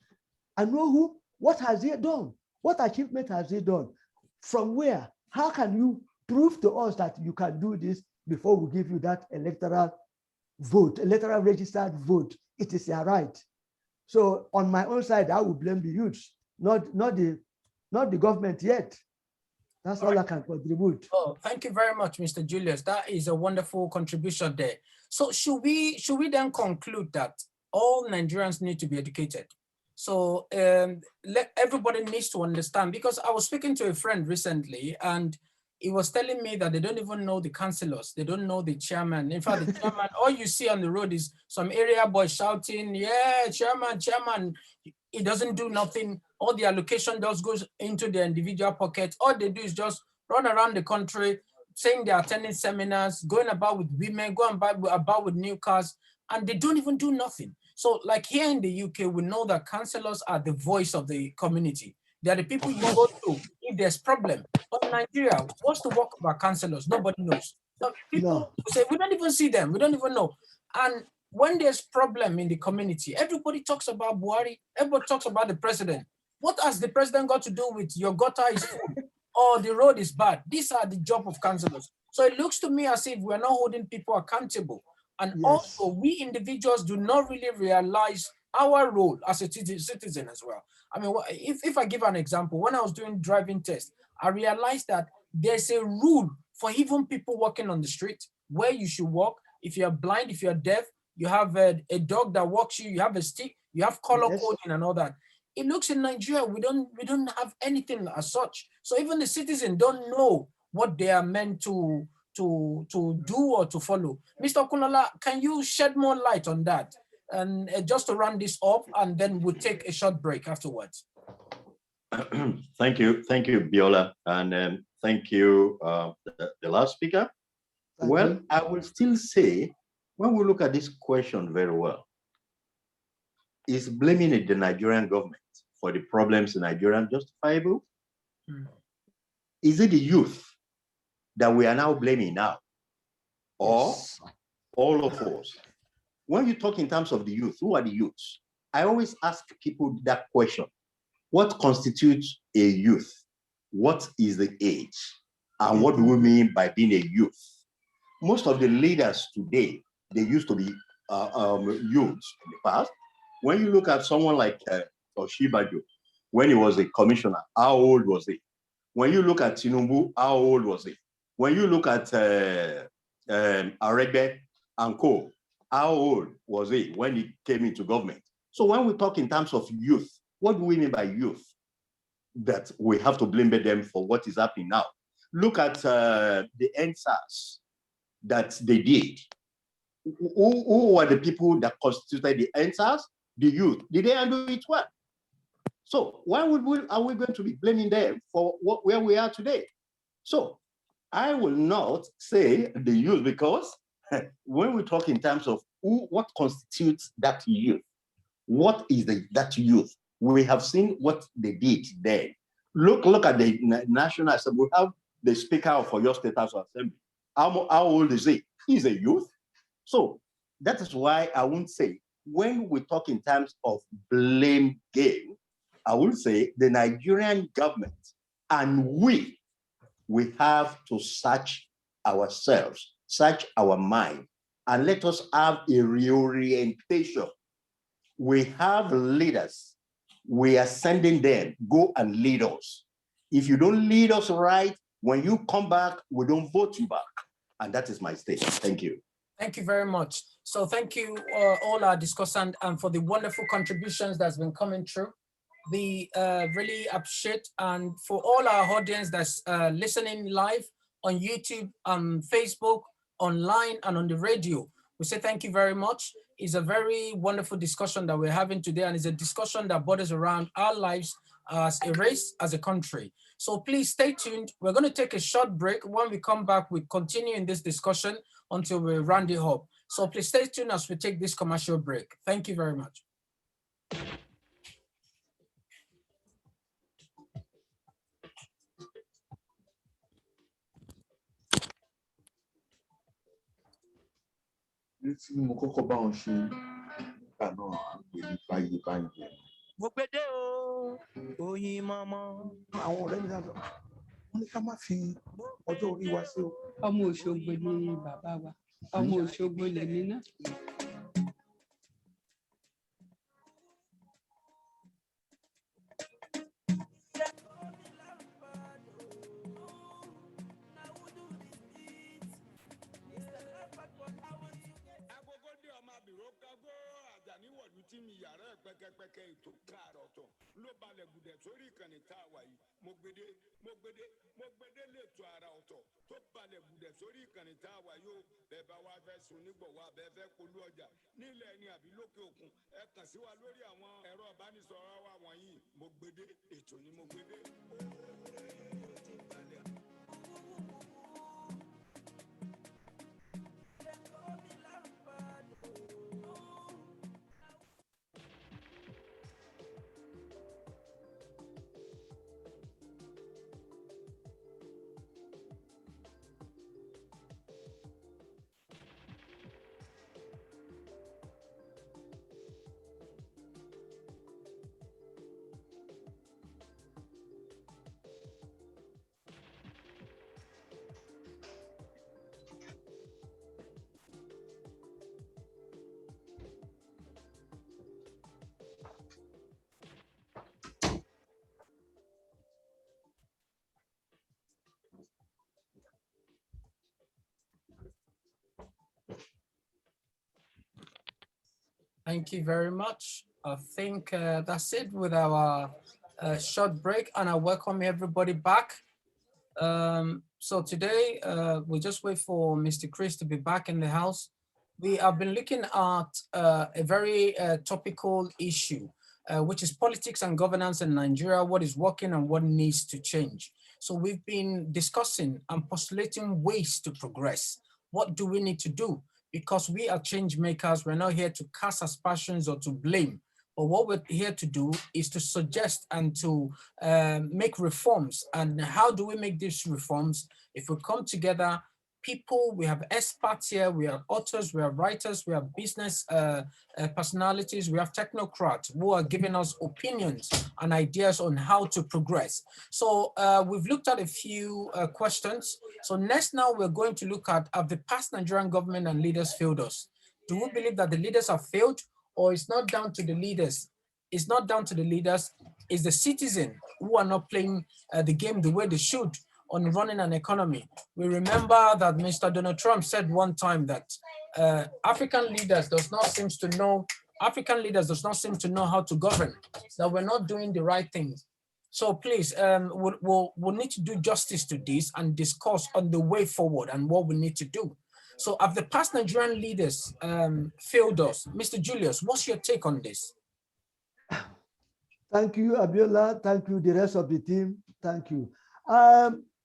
I know what has he done? What achievement has he done? From where? How can you prove to us that you can do this before we give you that electoral vote, electoral registered vote? It is your right. So on my own side, I will blame the youths, not the government yet. That's all I can contribute. Oh, thank you very much, Mr. Julius. That is a wonderful contribution there. So should we then conclude that all Nigerians need to be educated? So everybody needs to understand, because I was speaking to a friend recently and he was telling me that they don't even know the councillors. They don't know the chairman. In fact, the chairman, all you see on the road is some area boy shouting, yeah, chairman. He doesn't do nothing. All the allocation just goes into their individual pockets. All they do is just run around the country saying they're attending seminars, going about with women, going about with new cars, and they don't even do nothing. So like here in the UK, we know that councillors are the voice of the community. They are the people you go to if there's problem. But in Nigeria, what's the work of our councillors? Nobody knows. So people say, we don't even see them. We don't even know. And when there's problem in the community, everybody talks about Buhari. Everybody talks about the president. What has the president got to do with your gutter is full or the road is bad? These are the job of councillors. So it looks to me as if we're not holding people accountable. And also, we individuals do not really realize our role as a citizen as well. I mean, if I give an example, when I was doing driving tests, I realized that there's a rule for even people walking on the street where you should walk. If you're blind, if you're deaf, you have a dog that walks you, you have a stick, you have color coding and all that. It looks in Nigeria, we don't have anything as such. So even the citizen don't know what they are meant to do or to follow. Mr. Kunala, can you shed more light on that? And just to run this up, and then we'll take a short break afterwards. Thank you, Biola, and thank you, the last speaker. Well, I will still say, when we look at this question very well, is blaming the Nigerian government for the problems in Nigeria justifiable? Is it the youth that we are now blaming now, or all of us? when you talk in terms of the youth, who are the youths? I always ask people that question. What constitutes a youth? What is the age? And what do we mean by being a youth? Most of the leaders today, they used to be youths in the past. When you look at someone like Oshibajo, when he was a commissioner, how old was he? When you look at Tinubu, how old was he? When you look at Arebe and Co., how old was he when he came into government? So when we talk in terms of youth, what do we mean by youth? That we have to blame them for what is happening now. Look at the NSAS that they did. Who were the people that constituted the NSAS? The youth. Did they handle it well? So why are we going to be blaming them for where we are today? So I will not say the youth, because when we talk in terms of what constitutes that youth, what is that youth? We have seen what they did then. Look at the National Assembly. We have the Speaker of Oyo State House Assembly. How old is he? He's a youth. So that is why I won't say, when we talk in terms of blame game, I will say the Nigerian government and we have to search ourselves, search our mind, and let us have a reorientation. We have leaders. We are sending them, go and lead us. If you don't lead us right, when you come back, we don't vote you back. And that is my statement. Thank you. Thank you very much. So thank you all our discussants and for the wonderful contributions that's been coming through. We really appreciate, and for all our audience that's listening live on YouTube, Facebook, online, and on the radio, we say thank you very much. It's a very wonderful discussion that we're having today, and it's a discussion that borders around our lives as a race, as a country. So please stay tuned. We're going to take a short break. When we come back, we continue in this discussion until we round it up. So please stay tuned as we take this commercial break. Thank you very much. MOGBEDE o, oyin mama. Àwọn ọ̀rẹ́ mi dáadọ́, wọ́n ní ká má fi ọjọ́ orí wa sí o. Ọmọ Òṣogbo ni bàbá wa, ọmọ Òṣogbo lèmi náà. MOGBEDE lẹ́tọ̀ àrà ọ̀tọ̀ tó balẹ̀ gùdẹ̀ sórí ìkànnì tá a wà yóò bẹ́ẹ̀ bá wá fẹ́ sun nígbọ̀wọ́ abẹ́ fẹ́ polú ọjà nílẹ̀ ni àbí lókè òkun ẹ kàn sí wa lórí àwọn ẹ̀rọ ìbánisọ̀rọ̀ wa wọ̀nyí. MOGBEDE, ètò ni MOGBEDE. Thank you very much. I think that's it with our short break, and I welcome everybody back. So today, we just wait for Mr. Chris to be back in the house. We have been looking at a very topical issue, which is politics and governance in Nigeria, what is working and what needs to change. So we've been discussing and postulating ways to progress. What do we need to do? Because we are change makers, we're not here to cast aspersions or to blame. But what we're here to do is to suggest and to make reforms. And how do we make these reforms? If we come together, people, we have experts here, we have authors, we have writers, we have business personalities, we have technocrats who are giving us opinions and ideas on how to progress. So we've looked at a few questions. So next now we're going to look at, have the past Nigerian government and leaders failed us? Do we believe that the leaders have failed, or it's not down to the leaders? It's not down to the leaders, it's the citizen who are not playing the game the way they should on running an economy. We remember that Mr. Donald Trump said one time that African leaders does not seem to know how to govern, that we're not doing the right things. So please, we'll need to do justice to this and discuss on the way forward and what we need to do. So have the past Nigerian leaders failed us? Mr. Julius, what's your take on this? Thank you, Abiola. Thank you, the rest of the team. Thank you.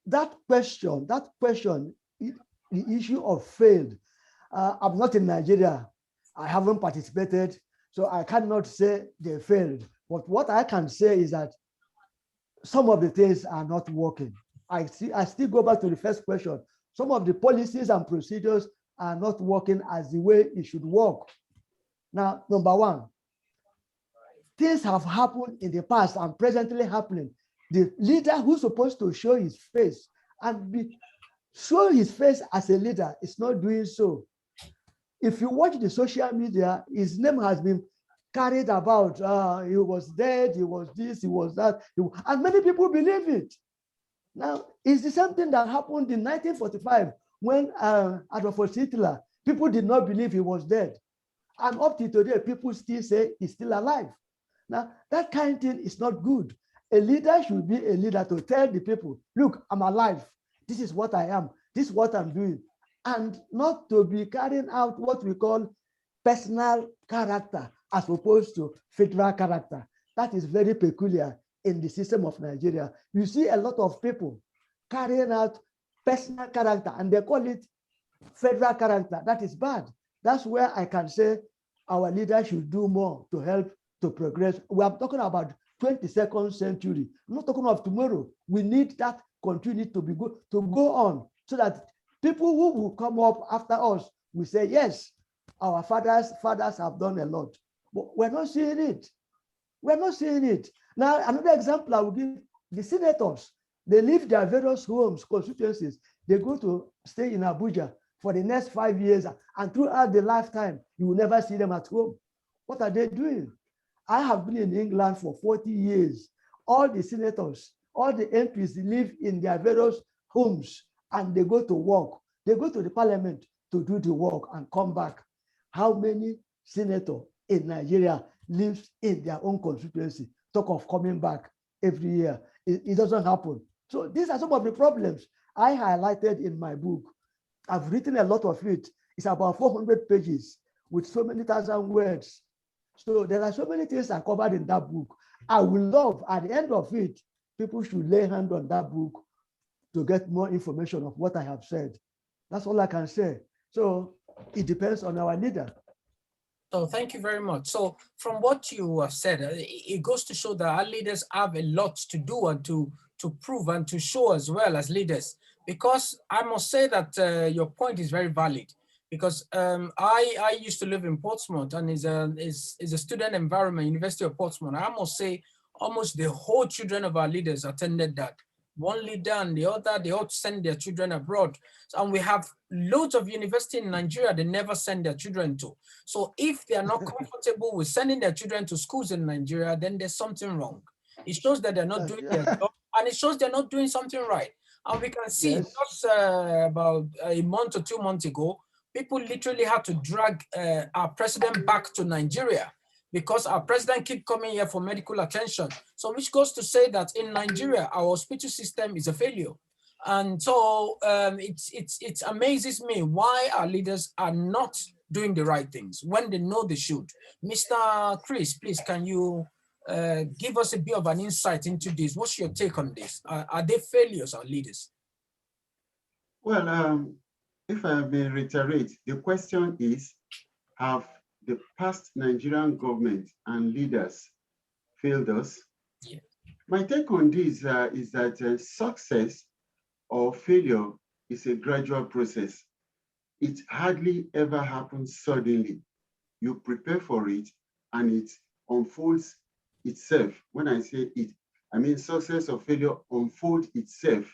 That question, the issue of failed. I'm not in Nigeria. I haven't participated, so I cannot say they failed. But what I can say is that some of the things are not working. I still go back to the first question. Some of the policies and procedures are not working as the way it should work. Now, number one, things have happened in the past and presently happening. The leader who's supposed to show his face and show his face as a leader is not doing so. If you watch the social media, his name has been carried about. He was dead, he was this, he was that, and many people believe it. Now, it's the same thing that happened in 1945 when Adolf Hitler, people did not believe he was dead. And up to today, people still say he's still alive. Now, that kind of thing is not good. A leader should be a leader to tell the people, look, I'm alive. This is what I am. This is what I'm doing. And not to be carrying out what we call personal character as opposed to federal character. That is very peculiar in the system of Nigeria. You see a lot of people carrying out personal character and they call it federal character. That is bad. That's where I can say our leaders should do more to help to progress. We are talking about 22nd century. I'm not talking of tomorrow. We need that continuity to be good, to go on, so that people who will come up after us will say, yes, our fathers have done a lot. But we're not seeing it. We're not seeing it. Now, another example I will give, the senators, they leave their various homes, constituencies. They go to stay in Abuja for the next 5 years, and throughout their lifetime, you will never see them at home. What are they doing? I have been in England for 40 years. All the senators, all the MPs live in their various homes and they go to work. They go to the parliament to do the work and come back. How many senators in Nigeria live in their own constituency? Talk of coming back every year. It doesn't happen. So these are some of the problems I highlighted in my book. I've written a lot of it. It's about 400 pages with so many thousand words. So there are so many things I covered in that book. I would love, at the end of it, people should lay hand on that book to get more information of what I have said. That's all I can say. So it depends on our leader. So thank you very much. So from what you have said, it goes to show that our leaders have a lot to do and to prove and to show as well as leaders. Because I must say that your point is very valid. Because I used to live in Portsmouth, and is a student environment, University of Portsmouth. I must say almost the whole children of our leaders attended that. One leader and the other, they all send their children abroad. And we have loads of universities in Nigeria they never send their children to. So if they are not comfortable with sending their children to schools in Nigeria, then there's something wrong. It shows that they're not doing their job, and it shows they're not doing something right. And we can see just about a month or 2 months ago, people literally had to drag our president back to Nigeria because our president keep coming here for medical attention. So which goes to say that in Nigeria, our hospital system is a failure. And so it amazes me why our leaders are not doing the right things when they know they should. Mr. Chris, please, can you give us a bit of an insight into this? What's your take on this? Are they failures, our leaders? Well, if I may reiterate, the question is, have the past Nigerian government and leaders failed us? Yeah. My take on this is that success or failure is a gradual process. It hardly ever happens suddenly. You prepare for it and it unfolds itself. When I say it, I mean success or failure unfolds itself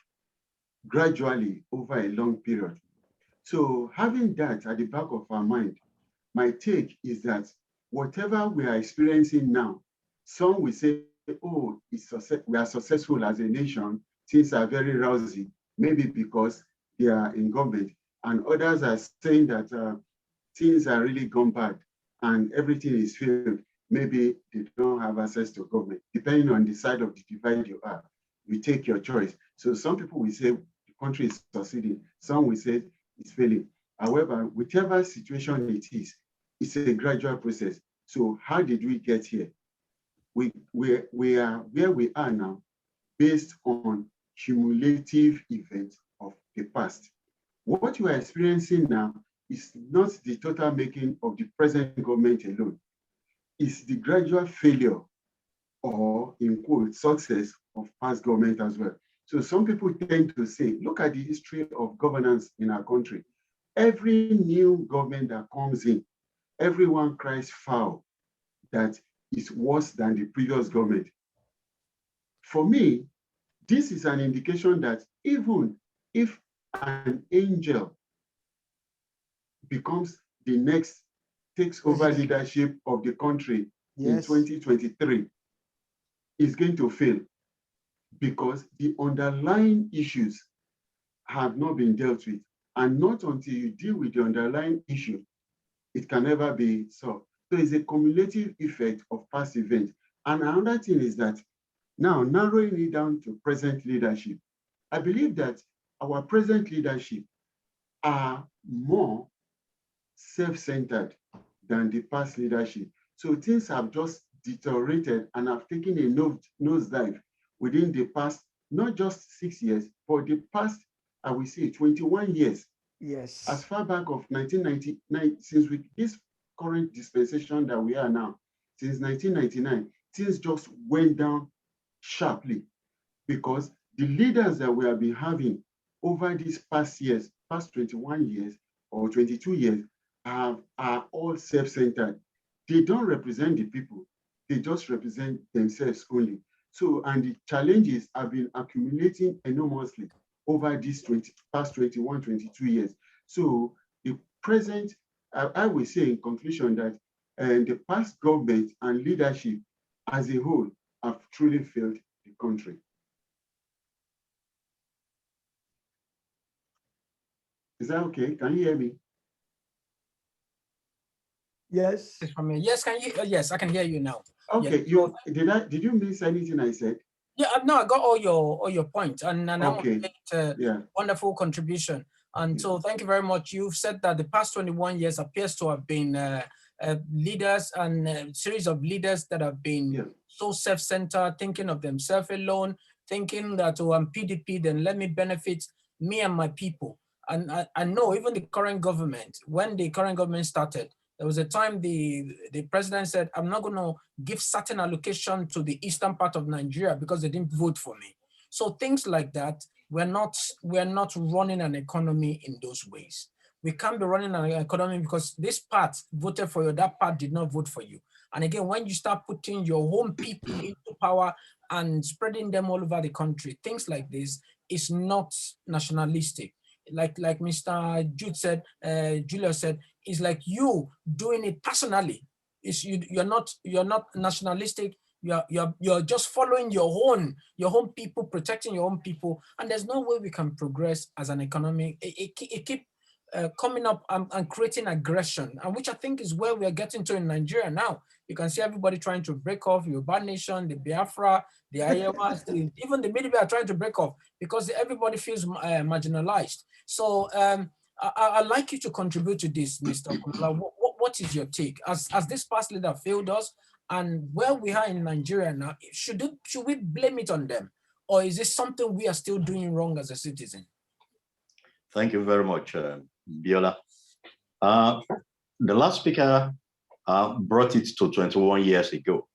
gradually over a long period. So having that at the back of our mind, my take is that whatever we are experiencing now, some will say, oh, we are successful as a nation, things are very rosy, maybe because they are in government. And others are saying that things are really gone bad and everything is failed. Maybe they don't have access to government. Depending on the side of the divide you are, you take your choice. So some people will say the country is succeeding. Some will say it's failing. However, whichever situation it is, it's a gradual process. So how did we get here? We are where we are now based on cumulative events of the past. What you are experiencing now is not the total making of the present government alone. It's the gradual failure or, in quote, success of past government as well. So some people tend to say, look at the history of governance in our country. Every new government that comes in, everyone cries foul that is worse than the previous government. For me, this is an indication that even if an angel becomes the next, takes over leadership of the country in 2023, is going to fail because the underlying issues have not been dealt with. And not until you deal with the underlying issue, it can never be solved. So it's a cumulative effect of past events. And another thing is that now narrowing it down to present leadership, I believe that our present leadership are more self-centered than the past leadership. So things have just deteriorated and have taken a nosedive within the past, not just 6 years, but the past, I will say 21 years. Yes. As far back of 1999, since with this current dispensation that we are now, since 1999, things just went down sharply because the leaders that we have been having over these past years, past 21 years or 22 years, are all self-centered. They don't represent the people. They just represent themselves only. So, and the challenges have been accumulating enormously over these past 21, 22 years. So the present, I will say in conclusion that the past government and leadership as a whole have truly failed the country. Is that okay? Can you hear me? Yes. Yes, can you? Yes, I can hear you now. Okay, yes. Did you miss anything I said? Yeah, no, I got all your points, and Okay. Wonderful contribution. And so, thank you very much. You've said that the past 21 years appears to have been leaders and a series of leaders that have been so self-centered, thinking of themselves alone, thinking that, oh, I'm PDP, then let me benefit me and my people. And I know even the current government, when the current government started, there was a time the president said, I'm not going to give certain allocation to the eastern part of Nigeria because they didn't vote for me. So things like that, we're not running an economy in those ways. We can't be running an economy because this part voted for you, that part did not vote for you. And again, when you start putting your own people into power and spreading them all over the country, things like this is not nationalistic. Like Mr. Julius said, it's like you doing it personally. You're not nationalistic. You're just following your own people, protecting your own people, and there's no way we can progress as an economy. It keep coming up and creating aggression, and which I think is where we are getting to in Nigeria now. You can see everybody trying to break off Yoruba Nation, the Biafra, the Ayawas, even the Middle are trying to break off because everybody feels marginalized. So I'd like you to contribute to this, Mr. Kumala. What is your take? As this past leader failed us, and where we are in Nigeria now, should we blame it on them? Or is this something we are still doing wrong as a citizen? Thank you very much, Biola. The last speaker brought it to 21 years ago.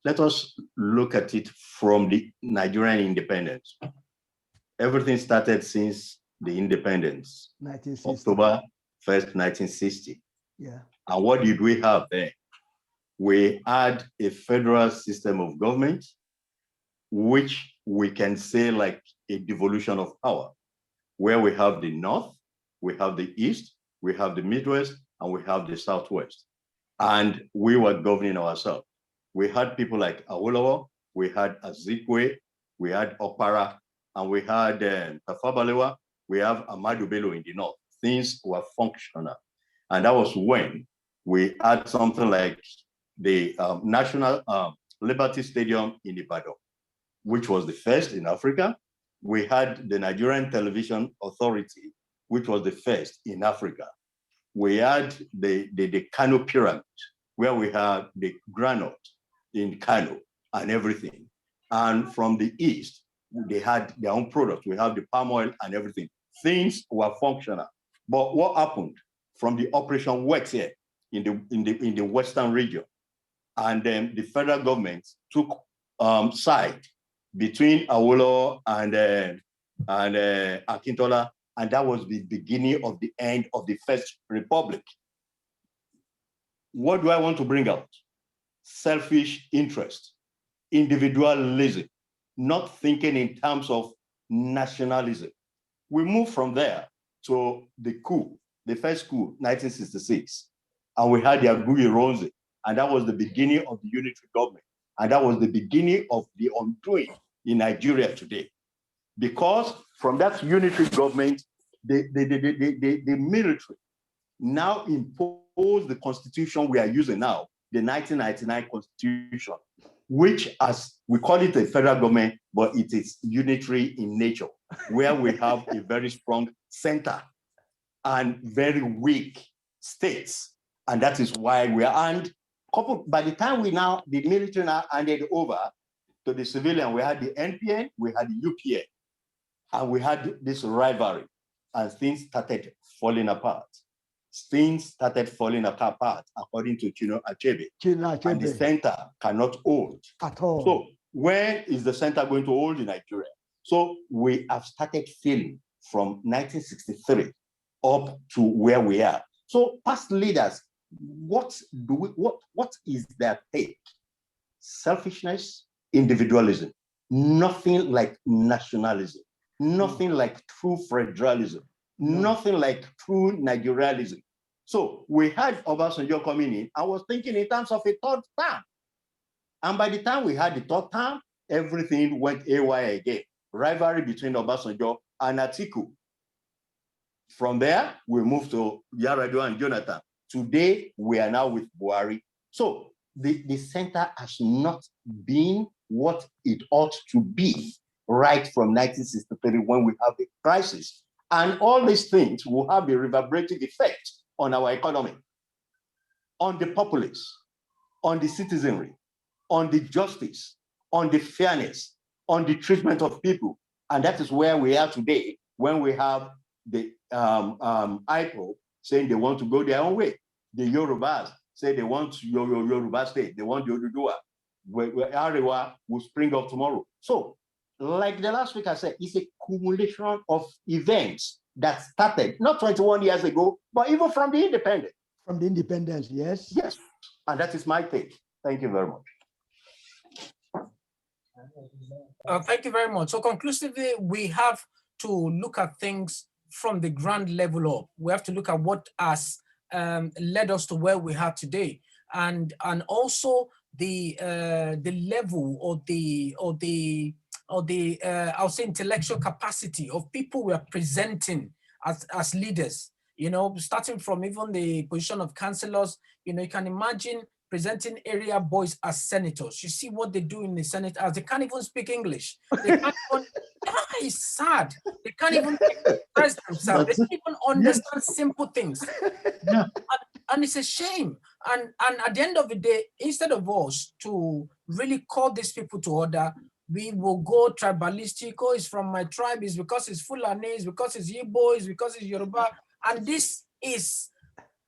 Let us look at it from the Nigerian independence. Everything started since the independence, 1960. October 1st, 1960. Yeah. And what did we have then? We had a federal system of government, which we can say like a devolution of power, where we have the North, we have the East, we have the Midwest, and we have the Southwest. And we were governing ourselves. We had people like Awolowo, we had Azikwe, we had Okpara, and we had Tafawa Balewa, we have Ahmadu Bello in the North. Things were functional. And that was when we had something like the National Liberty Stadium in Ibadan, which was the first in Africa. We had the Nigerian Television Authority, which was the first in Africa. We had the Kano Pyramid, where we had the granite in Kano and everything. And from the East, they had their own products. We have the palm oil and everything. Things were functional. But what happened from the Operation Wex here in the Western region? And then the federal government took side between Awolowo and Akintola, and that was the beginning of the end of the First Republic. What do I want to bring out? Selfish interest, individualism, not thinking in terms of nationalism. We moved from there to the coup, the first coup, 1966, and we had the Aguiyi Ironsi, and that was the beginning of the unitary government, and that was the beginning of the undoing in Nigeria today. Because from that unitary government, the military now imposed the constitution we are using now, the 1999 constitution, which, as we call it a federal government, but it is unitary in nature, where we have a very strong center and very weak states. And that is why we are, and coupled, by the time the military now handed over to the civilian, we had the NPN, we had the UPN, and we had this rivalry, and things started falling apart. Things started falling apart, according to Chino Achebe. And the center cannot hold. At all. So when is the center going to hold in Nigeria? So we have started feeling from 1963 up to where we are. So past leaders, what is their take? Selfishness, individualism, nothing like nationalism, nothing like true federalism, nothing like true Nigerialism. So we had Obasanjo coming in. I was thinking in terms of a third term. And by the time we had the third term, everything went AY again. Rivalry between Obasanjo and Atiku. From there, we moved to Yar'Adua and Jonathan. Today, we are now with Buhari. So the center has not been what it ought to be right from 1963 when we have the crisis. And all these things will have a reverberating effect on our economy, on the populace, on the citizenry, on the justice, on the fairness, on the treatment of people. And that is where we are today when we have the IPO saying they want to go their own way. The Yorubas say they want Yoruba state, they want Yoruba, where Arewa will spring up tomorrow. So, like the last week I said, it's a accumulation of events that started not 21 years ago, but even from the independence. From the independence, yes. Yes, and that is my take. Thank you very much. Thank you very much. So conclusively, we have to look at things from the ground level up. We have to look at what has led us to where we are today, and also the level or the I'll say intellectual capacity of people we are presenting as leaders. You know, starting from even the position of councillors. You know, you can imagine presenting area boys as senators. You see what they do in the Senate as they can't even speak English. They can't even, it's sad. They can't even express themselves. They can't even understand simple things. Yeah. And it's a shame. And at the end of the day, instead of us to really call these people to order, we will go tribalistic. Oh, it's from my tribe, it's because it's Fulani, it's because it's Igbo, it's because it's Yoruba. And this is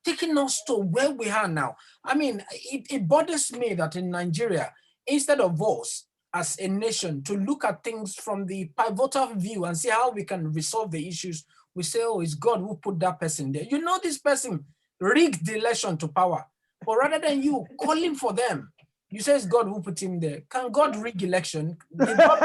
taking us to where we are now. I mean, it bothers me that in Nigeria, instead of us as a nation to look at things from the pivotal view and see how we can resolve the issues, we say, oh, it's God who put that person there. You know, this person rigged the election to power. But rather than you calling for them, you say it's God who put him there. Can God rig election? Did God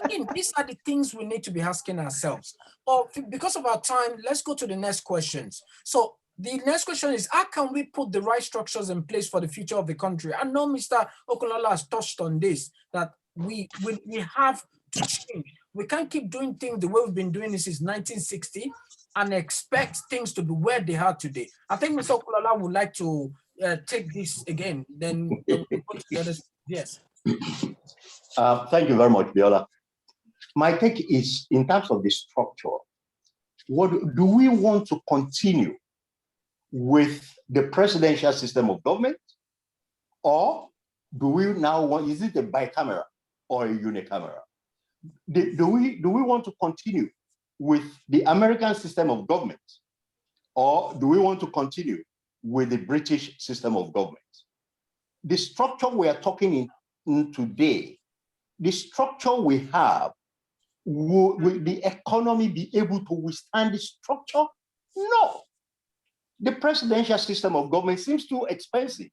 Again, these are the things we need to be asking ourselves. But because of our time, let's go to the next questions. So the next question is, how can we put the right structures in place for the future of the country? I know Mr. Okunlola has touched on this, that we have to change. We can't keep doing things the way we've been doing this since 1960 and expect things to be where they are today. I think Mr. Okunlola would like to take this again, then we'll go to the others. Yes. Thank you very much, Biola. My take is, in terms of the structure, what do we want to continue with the presidential system of government, or do we now want, is it a bicameral or a unicameral? Do we want to continue with the American system of government, or do we want to continue with the British system of government? The structure we are talking in today, the structure we have, will the economy be able to withstand the structure? No. The presidential system of government seems too expensive.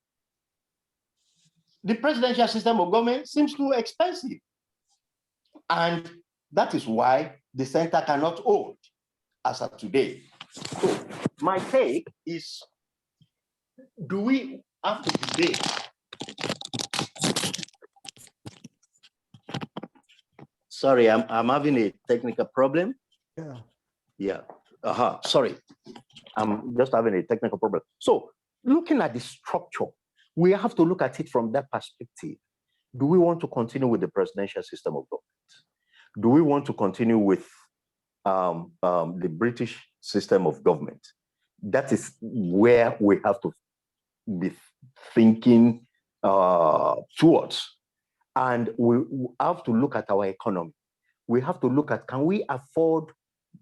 The presidential system of government seems too expensive. And that is why the center cannot hold as of today. So my take is, do we, after today, sorry, I'm having a technical problem. Yeah. Sorry, I'm just having a technical problem. So looking at the structure, we have to look at it from that perspective. Do we want to continue with the presidential system of government? Do we want to continue with the British system of government? That is where we have to be thinking towards. And we have to look at our economy. We have to look at, can we afford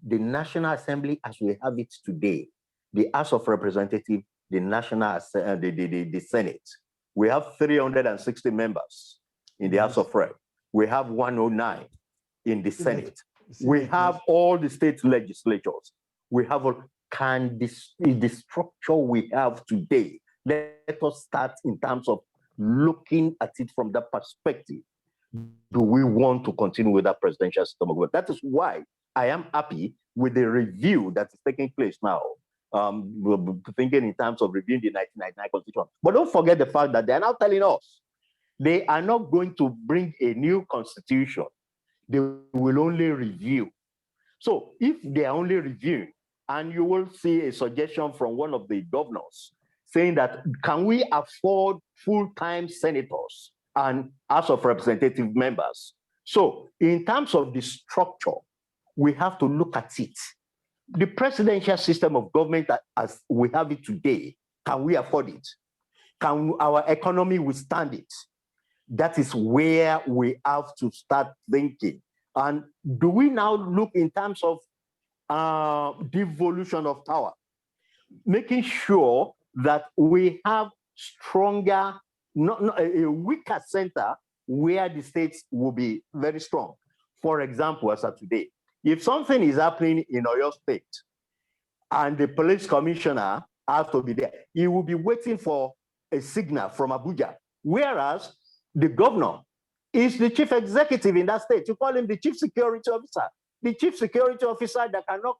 the National Assembly as we have it today? The House of Representatives, the National the Senate. We have 360 members in the House of Rep. We have 109 in the Senate. We have all the state legislatures. We have all, can the structure we have today, let us start in terms of looking at it from that perspective. Do we want to continue with that presidential system of government? That is why I am happy with the review that is taking place now. Thinking in terms of reviewing the 1999 Constitution. But don't forget the fact that they are now telling us they are not going to bring a new constitution. They will only review. So if they are only reviewing, and you will see a suggestion from one of the governors saying that, can we afford full-time senators and House of Representative members? So in terms of the structure, we have to look at it. The presidential system of government as we have it today, can we afford it? Can our economy withstand it? That is where we have to start thinking. And do we now look in terms of devolution of power, making sure that we have stronger, not a weaker center where the states will be very strong? For example, as of today, if something is happening in Oyo State and the police commissioner has to be there, he will be waiting for a signal from Abuja, whereas the governor is the chief executive in that state. You call him the chief security officer. The chief security officer that cannot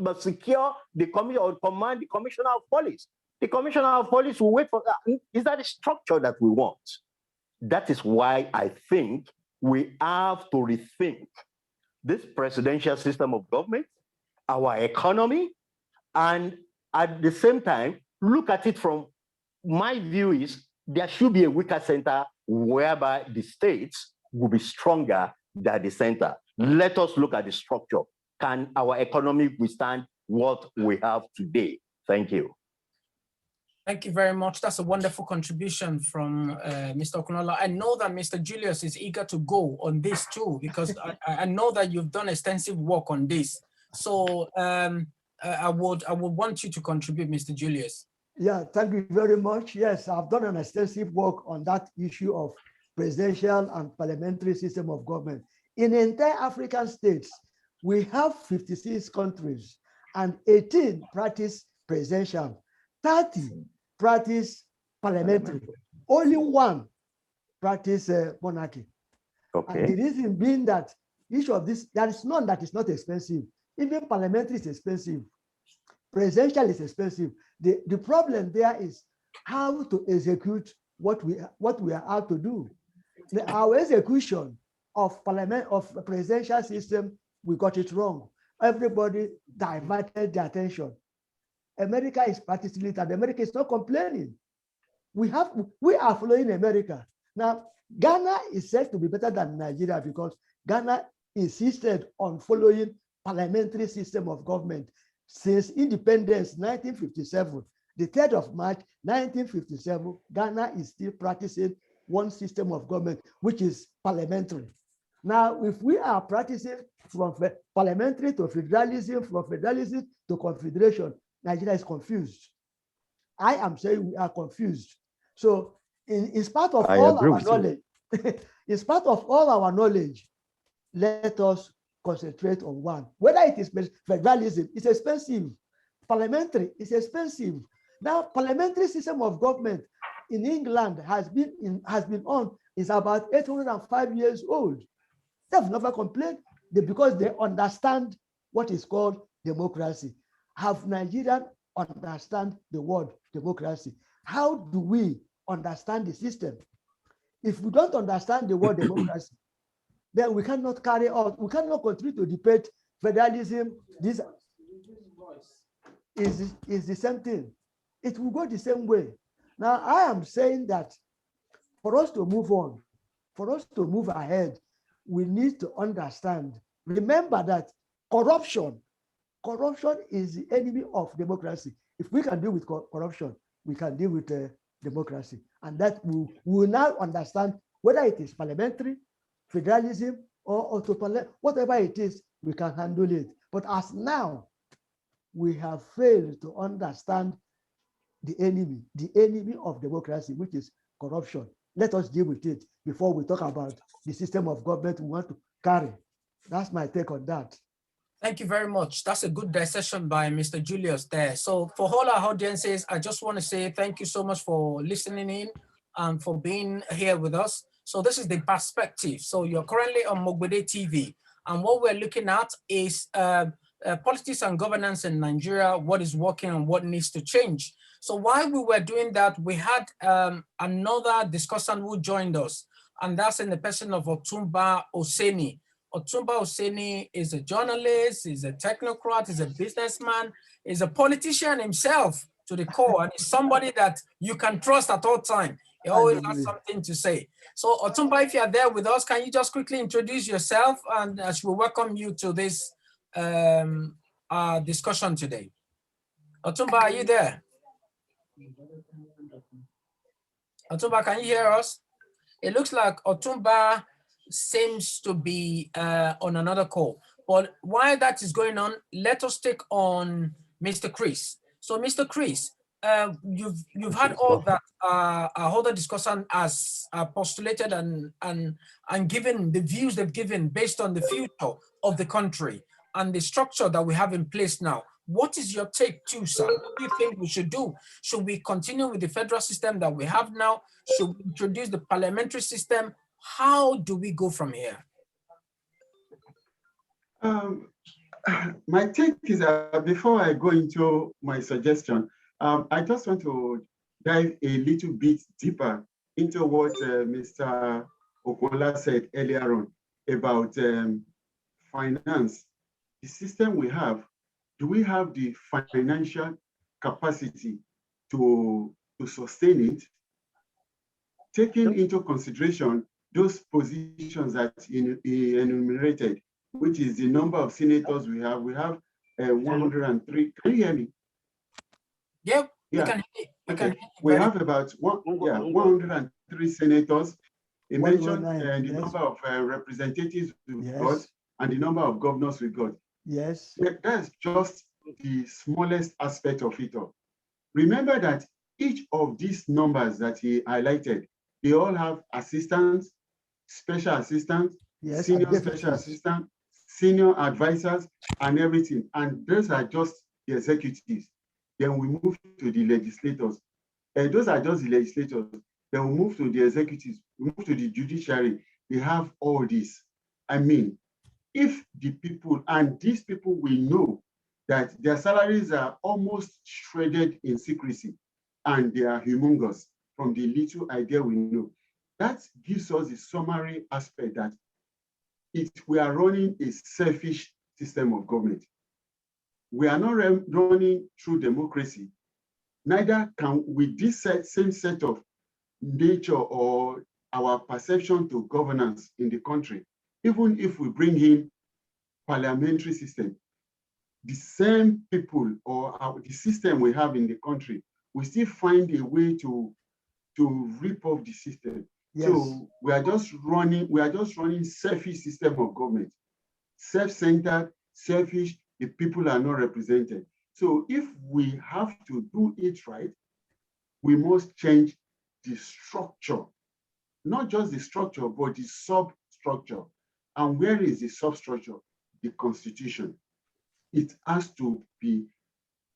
but secure the commission or command the commissioner of police. The commissioner of police will wait for that. Is that the structure that we want? That is why I think we have to rethink this presidential system of government, our economy, and at the same time, look at it from my view is there should be a weaker center whereby the states will be stronger than the center. Let us look at the structure. Can our economy withstand what we have today? Thank you. Thank you very much. That's a wonderful contribution from Mr. Okunlola. I know that Mr. Julius is eager to go on this too, because I know that you've done extensive work on this. So I would want you to contribute, Mr. Julius. Yeah, thank you very much. Yes, I've done an extensive work on that issue of presidential and parliamentary system of government. In the entire African states, We have 56 countries and 18 practice presidential, 30 practice parliamentary, only one practice monarchy. Okay. And the reason being that each of these, there is none that is not expensive. Even parliamentary is expensive. Presidential is expensive. The problem there is how to execute what we are out to do. Our execution of presidential system, we got it wrong. Everybody diverted the attention. America is practicing it, and America is not complaining. We are following America. Now, Ghana is said to be better than Nigeria because Ghana insisted on following parliamentary system of government since independence 1957. The 3rd of March 1957, Ghana is still practicing one system of government, which is parliamentary. Now, if we are practicing from parliamentary to federalism, from federalism to confederation, Nigeria is confused. I am saying we are confused. So, in spite of all our knowledge, in spite of all our knowledge, let us concentrate on one. Whether it is federalism, it's expensive. Parliamentary is expensive. Now, parliamentary system of government in England has been on is about 805 years old. They've never complained because they understand what is called democracy. Have Nigerians understand the word democracy? How do we understand the system? If we don't understand the word democracy, then we cannot carry on. We cannot continue to debate federalism. This is the same thing. It will go the same way. Now, I am saying that for us to move on, for us to move ahead, we need to understand. Remember that corruption is the enemy of democracy. If we can deal with corruption, we can deal with democracy. And that we will now understand whether it is parliamentary, federalism, or whatever it is, we can handle it. But as now, we have failed to understand the enemy of democracy, which is corruption. Let us deal with it before we talk about the system of government we want to carry. That's my take on that. Thank you very much. That's a good discussion by Mr. Julius there. So for all our audiences, I just want to say thank you so much for listening in and for being here with us. So this is the perspective. So you're currently on MOGBEDE TV. And what we're looking at is politics and governance in Nigeria, what is working and what needs to change. So while we were doing that, we had another discussant who joined us, and that's in the person of Otumba Oseni. Otumba Oseni is a journalist, is a technocrat, is a businessman, is a politician himself to the core, and is somebody that you can trust at all times. He always has something to say. So Otumba, if you're there with us, can you just quickly introduce yourself, and as we welcome you to this discussion today. Otumba, are you there? Otumba, can you hear us? It looks like Otumba seems to be on another call. But while that is going on, let us take on Mr. Chris. So, Mr. Chris, you've had all that our other discussion has postulated and given the views they've given based on the future of the country and the structure that we have in place now. What is your take too, sir? What do you think we should do? Should we continue with the federal system that we have now? Should we introduce the parliamentary system? How do we go from here? My take is before I go into my suggestion, I just want to dive a little bit deeper into what Mr. Okola said earlier on about finance. The system we have, do we have the financial capacity to sustain it? Taking into consideration those positions that he enumerated, which is the number of senators we have 103. Can you hear me? Yep, yeah. We have about 103 senators. He mentioned the number of representatives we got and the number of governors we got. Yes. That's just the smallest aspect of it all. Remember that each of these numbers that he highlighted, they all have assistants, special assistants, senior special assistant, senior advisors, and everything. And those are just the executives. Then we move to the legislators. And those are just the legislators. Then we move to the executives, we move to the judiciary. They have all this. I mean, if the people, and these people we know that their salaries are almost shredded in secrecy and they are humongous from the little idea we know, that gives us the summary aspect that we are running a selfish system of government. We are not running through democracy. Neither can, with this same set of nature or our perception to governance in the country, even if we bring in parliamentary system, the same people or the system we have in the country, we still find a way to rip off the system. Yes. So we are just running selfish system of government, self-centered, selfish. The people are not represented. So if we have to do it right, we must change the structure, not just the structure, but the substructure. And where is the substructure? The Constitution. It has to be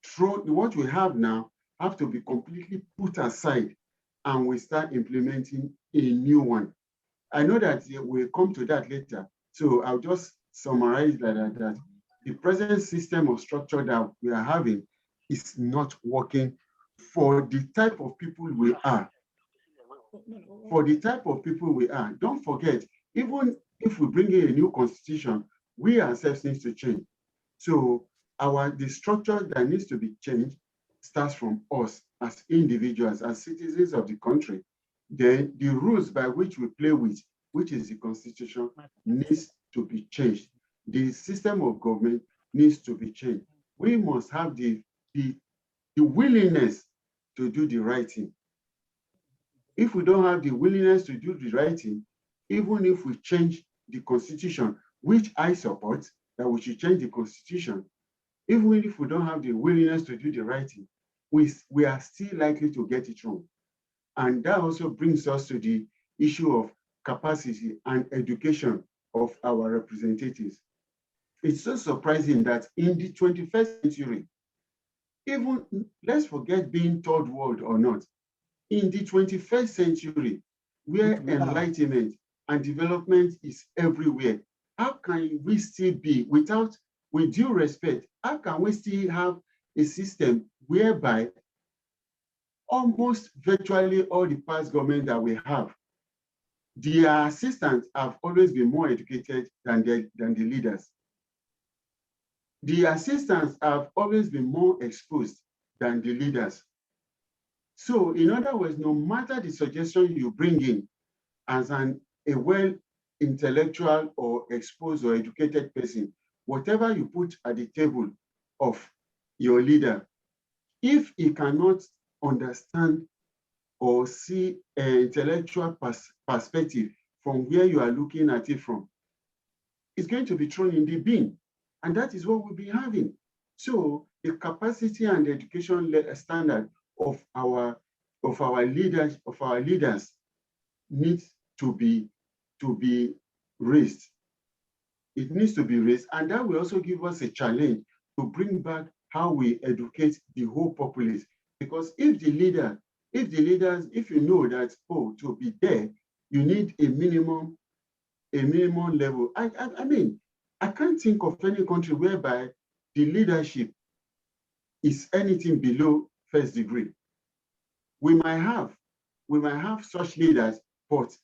thrown, what we have now have to be completely put aside, and we start implementing a new one. I know that we'll come to that later. So I'll just summarize that the present system of structure that we are having is not working for the type of people we are. For the type of people we are. Don't forget, even if we bring in a new constitution, we ourselves need to change. So the structure that needs to be changed starts from us as individuals, as citizens of the country. Then the rules by which we play with, which is the Constitution, needs to be changed. The system of government needs to be changed. We must have the willingness to do the right thing. If we don't have the willingness to do the right thing, even if we change the Constitution, which I support, that we should change the Constitution, even if we don't have the willingness to do the right thing, we are still likely to get it wrong. And that also brings us to the issue of capacity and education of our representatives. It's so surprising that in the 21st century, even let's forget being third world or not, in the 21st century, where enlightenment and development is everywhere, how can we still be, with due respect, how can we still have a system whereby almost virtually all the past government that we have, their assistants have always been more educated than the leaders. The assistants have always been more exposed than the leaders. So in other words, no matter the suggestion you bring in as a well intellectual or exposed or educated person, whatever you put at the table of your leader, if he cannot understand or see an intellectual perspective from where you are looking at it from, it's going to be thrown in the bin. And that is what we'll be having. So the capacity and the education standard of our leaders needs to be raised. It needs to be raised, and that will also give us a challenge to bring back how we educate the whole populace. Because if you know that, oh, to be there, you need a minimum level. I mean, I can't think of any country whereby the leadership is anything below first degree. We might have such leaders, but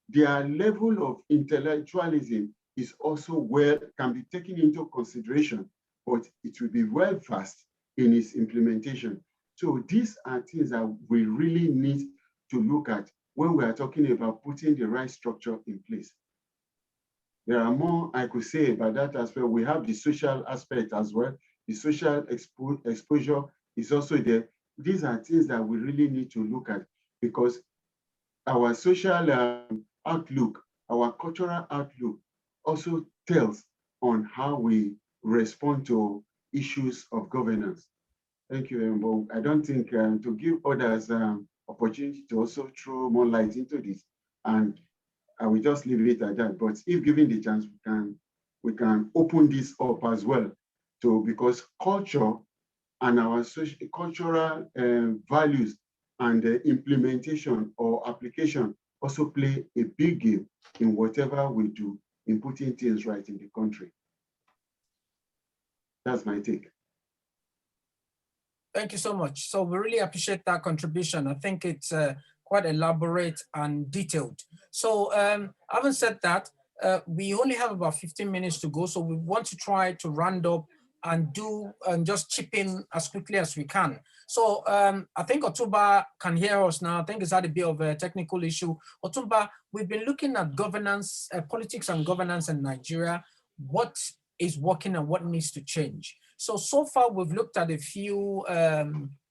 their level of intellectualism is also can be taken into consideration, but it will be well versed in its implementation. So these are things that we really need to look at when we are talking about putting the right structure in place. There are more I could say about that aspect. We have the social aspect as well. The social exposure is also there. These are things that we really need to look at, because our social outlook, our cultural outlook also tells on how we respond to issues of governance. Thank you, Embo. I don't think to give others opportunity to also throw more light into this, and I will just leave it at that. But if given the chance, we can open this up as well to, because culture and our cultural values and implementation or application also play a big game in whatever we do in putting things right in the country. That's my take. Thank you so much. So we really appreciate that contribution. I think it's quite elaborate and detailed. So having said that, we only have about 15 minutes to go. So we want to try to round up and do and just chip in as quickly as we can. So I think Otumba can hear us now. I think it's had a bit of a technical issue. Otumba, we've been looking at governance, politics and governance in Nigeria. What is working and what needs to change? So far we've looked at a few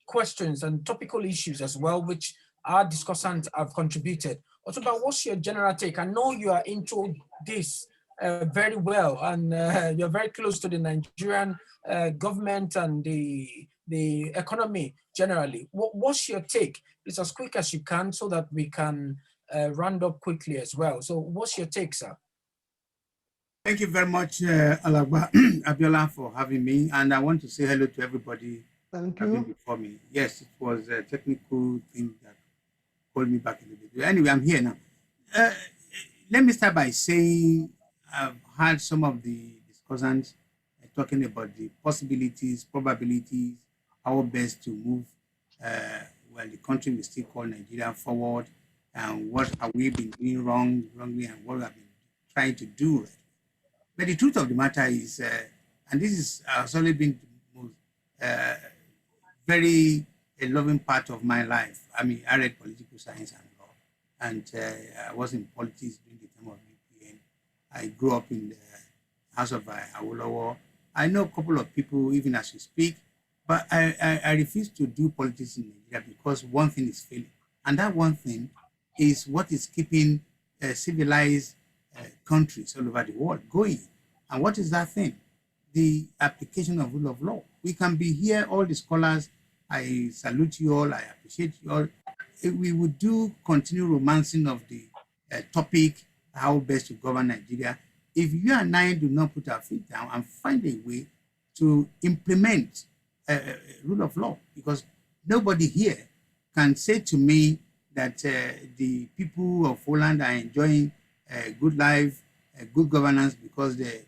questions and topical issues as well, which our discussants have contributed. Otumba, what's your general take? I know you are into this very well, and you're very close to the Nigerian government and the economy generally. What's your take? It's as quick as you can so that we can round up quickly as well. So what's your take, sir? Thank you very much, Alagba Abiola, for having me. And I want to say hello to everybody. Thank you. Before me. Yes, it was a technical thing that called me back in the video. Anyway, I'm here now. Let me start by saying I've heard some of the discussants talking about the possibilities, probabilities, how best to move the country we still call Nigeria forward, and what have we been doing wrongly, and what we have been trying to do right. But the truth of the matter is, and this has only been the most very a loving part of my life. I mean, I read political science and law, and I was in politics during the time of UPN. I grew up in the house of Awolowo. I know a couple of people, even as we speak, but I refuse to do politics in Nigeria because one thing is failing. And that one thing is what is keeping civilized countries all over the world going. And what is that thing? The application of rule of law. We can be here, all the scholars. I salute you all. I appreciate you all. If we would do continue romancing of the topic, how best to govern Nigeria. If you and I do not put our feet down and find a way to implement rule of law, because nobody here can say to me that the people of Holland are enjoying a good life, a good governance because they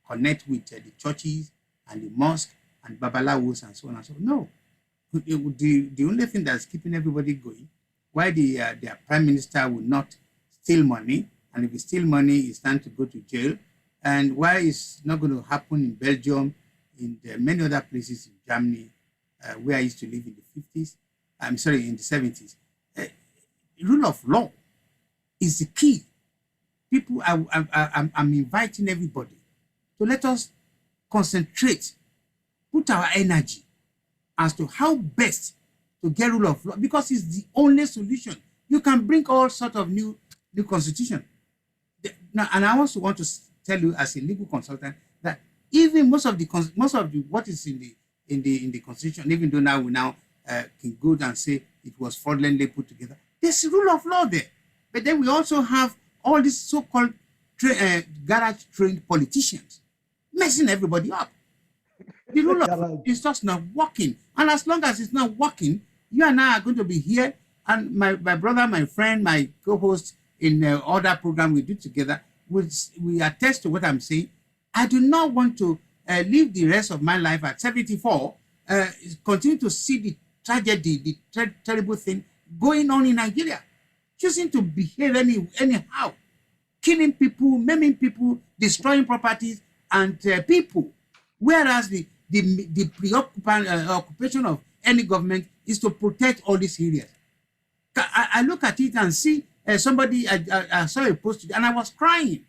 connect with the churches and the mosque and babalawos and so on and so on. No, the only thing that's keeping everybody going, why their prime minister will not steal money, and if he steal money, he stands to go to jail, and why it's not going to happen in Belgium, in many other places in Germany, where I used to live in the 50s, in the 70s. Rule of law is the key. People, I'm inviting everybody to let us concentrate, put our energy as to how best to get rule of law, because it's the only solution. You can bring all sorts of new constitution. Now, and I also want to tell you as a legal consultant that even most of the what is in the constitution, even though now we can go and say it was fraudulently put together, there's a rule of law there. But then we also have all these so-called garage trained politicians messing everybody up. The rule of law is just not working. And as long as it's not working, you and I are going to be here, and my brother, my friend, my co-host in other program we do together, we attest to what I'm saying. I do not want to live the rest of my life at 74, continue to see the tragedy, the terrible thing going on in Nigeria, choosing to behave anyhow, killing people, maiming people, destroying properties and people, whereas the occupation of any government is to protect all these areas. I look at it and see somebody. I saw a post today and I was crying.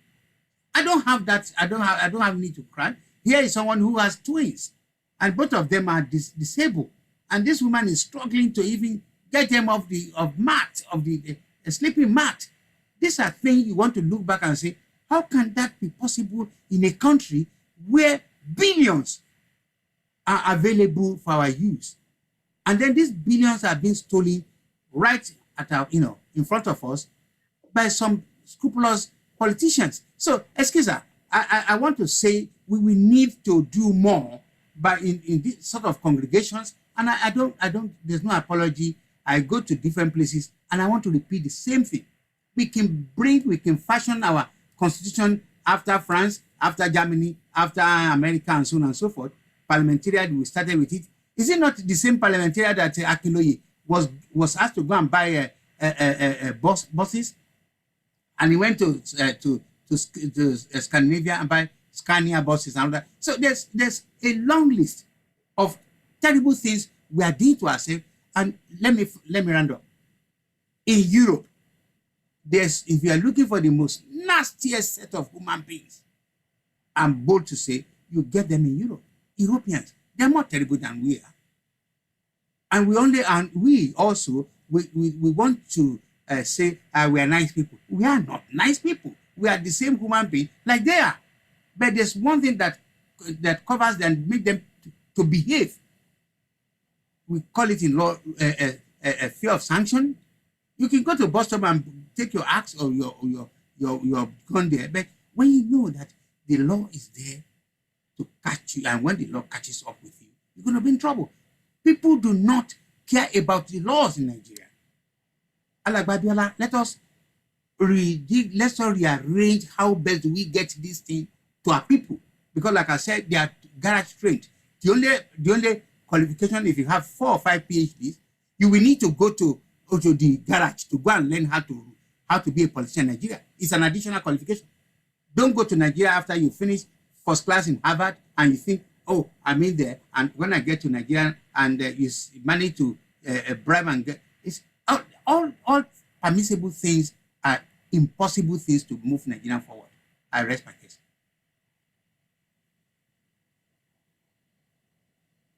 I don't have that. I don't have need to cry. Here is someone who has twins, and both of them are disabled, and this woman is struggling to even get them off the sleeping mat. These are things you want to look back and say, how can that be possible in a country where billions are available for our use, and then these billions are being stolen right at our, in front of us by some scrupulous politicians. So, excuse me, I want to say we need to do more, but in this sort of congregations, and I don't, there's no apology. I go to different places and I want to repeat the same thing. We can fashion our constitution after France, after Germany, after America, and so on and so forth. Parliamentarian, we started with it. Is it not the same parliamentarian that Akinloye was asked to go and buy buses, and he went to Scandinavia and buy Scania buses and all that. So there's a long list of terrible things we are doing to ourselves. And let me round up. In Europe, if you are looking for the most nastiest set of human beings, I'm bold to say you get them in Europe. Europeans, they're more terrible than we are. And we also want to say we are nice people. We are not nice people. We are the same human being like they are. But there's one thing that covers them and make them to behave. We call it in law a fear of sanction. You can go to bus stop and take your axe or your gun there, but when you know that the law is there to catch you, and when the law catches up with you, you're going to be in trouble. People do not care about the laws in Nigeria. Alagbabiola, let's rearrange how best do we get this thing to our people, because like I said, they are garage trained. The only qualification, if you have 4 or 5 PhDs, you will need to go to the garage to go and learn how to be a politician in Nigeria. It's an additional qualification. Don't go to Nigeria after you finish first class in Harvard and you think, oh, I'm in there, and when I get to Nigeria and you manage to bribe and get, it's all permissible things are impossible things to move Nigeria forward. I rest my case.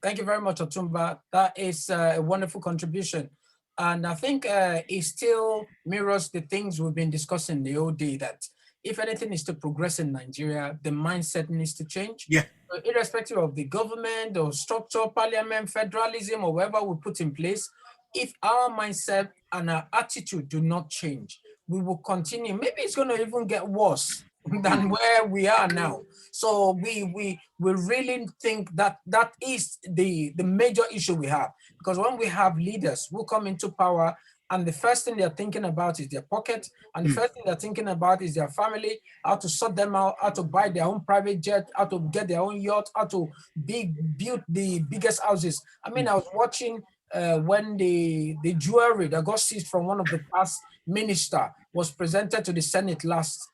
Thank you very much, Otumba. That is a wonderful contribution. And I think it still mirrors the things we've been discussing the whole day, that if anything is to progress in Nigeria, the mindset needs to change. Yeah. So irrespective of the government or structure, parliament, federalism, or whatever we put in place, if our mindset and our attitude do not change, we will continue. Maybe it's going to even get worse than where we are now. So we really think that is the major issue we have, because when we have leaders who come into power and the first thing they're thinking about is their pocket, and the first thing they're thinking about is their family, how to sort them out, how to buy their own private jet, how to get their own yacht, how to build the biggest houses. I mean, I was watching when the jewelry that got seized from one of the past minister was presented to the Senate last,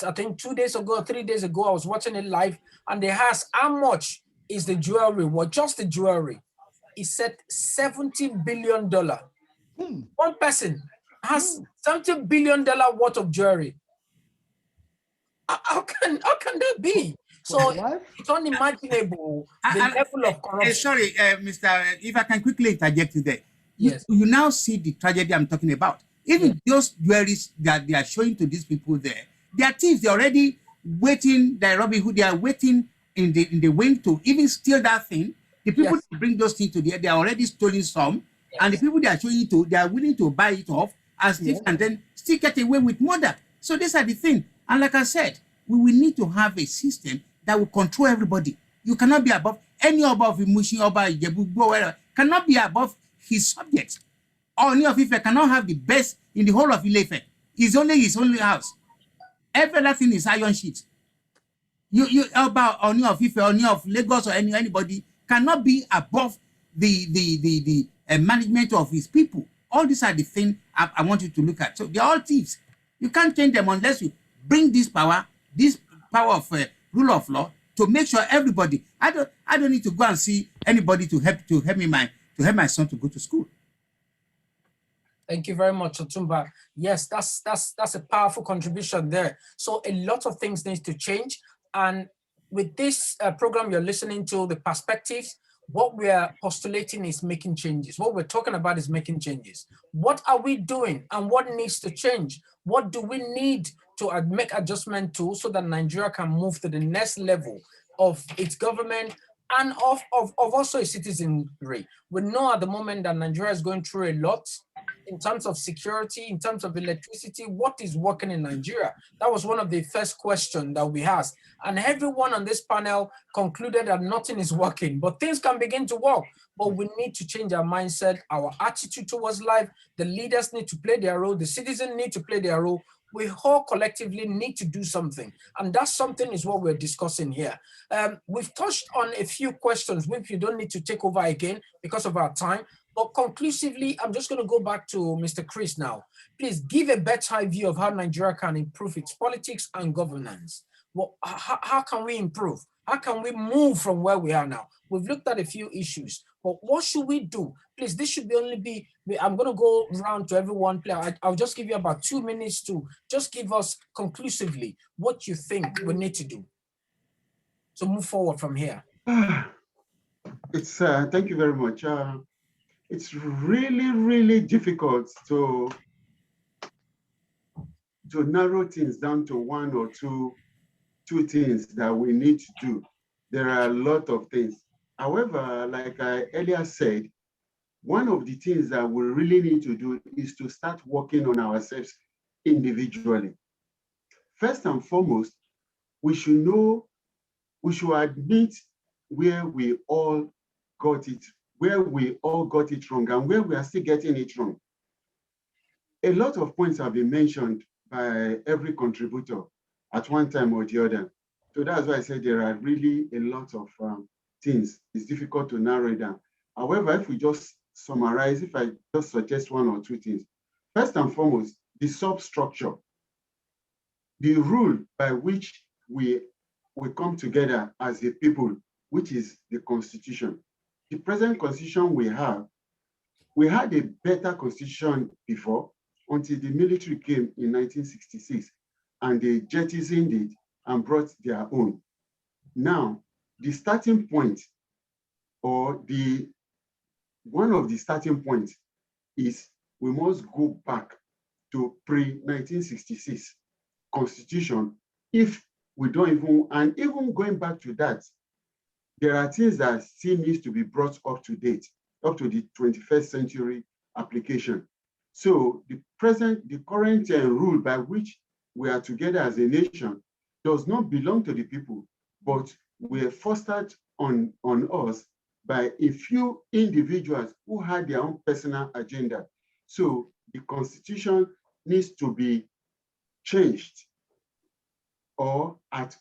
I think 2 days ago, 3 days ago. I was watching it live, and they asked, how much is the jewelry? Well, just the jewelry. He said $70 billion. One person has $70 billion worth of jewelry. How can that be? So it's unimaginable the level of corruption. Sorry, Mr. If I can quickly interject you there. Yes. You now see the tragedy I'm talking about. Even those jewelries that they are showing to these people there, they are thieves. They're already waiting. They're Robin Hood. They are waiting in the wing to even steal that thing. The people that bring those things to the, they are already stolen some, and the people they are showing it to, they are willing to buy it off as thieves and then still get away with murder. So these are the thing. And like I said, we will need to have a system that will control everybody. You cannot be above any above Imushi, Oba, Ijebu, whatever. Cannot be above his subjects. Oni of Ife cannot have the best in the whole of Ile-Ife. It's only his only house. Every other thing is iron sheet. You about Oni of Ife, Oni of Lagos, or anybody cannot be above the management of his people. All these are the things I want you to look at. So they're all thieves. You can't change them unless you bring this power of rule of law to make sure everybody. I don't need to go and see anybody to help my son to go to school. Thank you very much, Otumba. Yes, that's a powerful contribution there. So a lot of things need to change. And with this program you're listening to, the perspectives, what we are postulating is making changes. What we're talking about is making changes. What are we doing and what needs to change? What do we need to make adjustment to so that Nigeria can move to the next level of its government and of also its citizenry? We know at the moment that Nigeria is going through a lot in terms of security, in terms of electricity, what is working in Nigeria? That was one of the first questions that we asked. And everyone on this panel concluded that nothing is working, but things can begin to work. But we need to change our mindset, our attitude towards life. The leaders need to play their role. The citizens need to play their role. We all collectively need to do something. And that something is what we're discussing here. We've touched on a few questions, which you don't need to take over again because of our time. But conclusively, I'm just going to go back to Mr. Chris now. Please give a better view of how Nigeria can improve its politics and governance. Well, how can we improve? How can we move from where we are now? We've looked at a few issues, but what should we do? Please, this should be I'm going to go around to everyone. I'll just give you about 2 minutes to just give us conclusively what you think we need to do. So move forward from here. It's thank you very much. It's really, really difficult to narrow things down to one or two things that we need to do. There are a lot of things. However, like I earlier said, one of the things that we really need to do is to start working on ourselves individually. First and foremost, we should admit where we all got it wrong and where we are still getting it wrong. A lot of points have been mentioned by every contributor at one time or the other. So that's why I said there are really a lot of things. It's difficult to narrow it down. However, if we just summarize, if I just suggest one or two things. First and foremost, the substructure, the rule by which we come together as a people, which is the Constitution. The present Constitution we had a better Constitution before, until the military came in 1966 and they jettisoned it and brought their own. Now, the starting point, or one of the starting points, is we must go back to pre-1966 Constitution. If we don't even going back to that, there are things that still needs to be brought up to date, up to the 21st century application. So the current rule by which we are together as a nation does not belong to the people, but were fostered on us by a few individuals who had their own personal agenda. So the Constitution needs to be changed, or at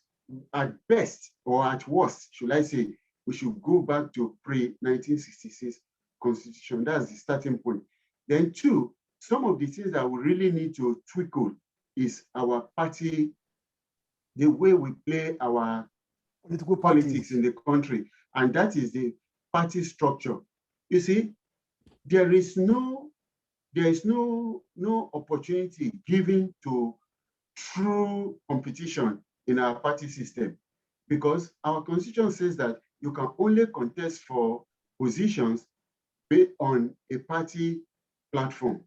best, or at worst, should I say, we should go back to pre-1966 Constitution. That's the starting point. Then two, some of the things that we really need to tweak is our party, the way we play our politics in the country, and that is the party structure. You see, there is no opportunity given to true competition in our party system, because our Constitution says that you can only contest for positions based on a party platform.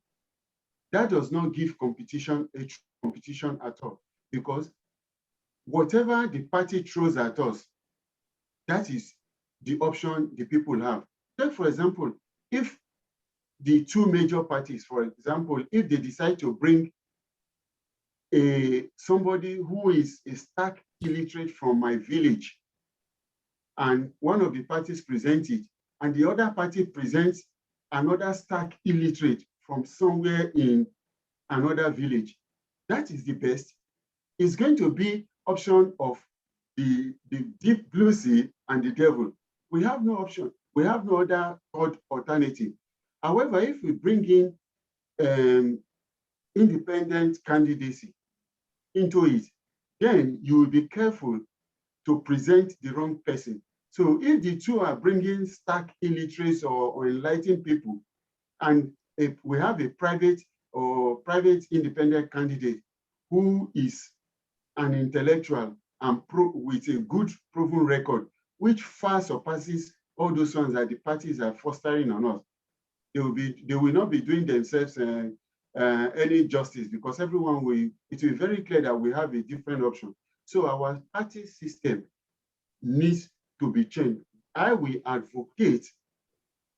That does not give competition a true competition at all, because whatever the party throws at us, that is the option the people have. Take, for example, if the two major parties, for example, if they decide to bring somebody who is a stark illiterate from my village, and one of the parties presents it, and the other party presents another stark illiterate from somewhere in another village, that is the best. It's going to be option of the deep blue sea and the devil. We have no option. We have no other alternative. However, if we bring in independent candidacy into it, then you will be careful to present the wrong person. So if the two are bringing stark illiterates or enlightened people, and if we have a private independent candidate who is an intellectual and with a good proven record, which far surpasses all those ones that the parties are fostering on us, they will not be doing themselves any justice, because it will be very clear that we have a different option. So our party system needs to be changed. I will advocate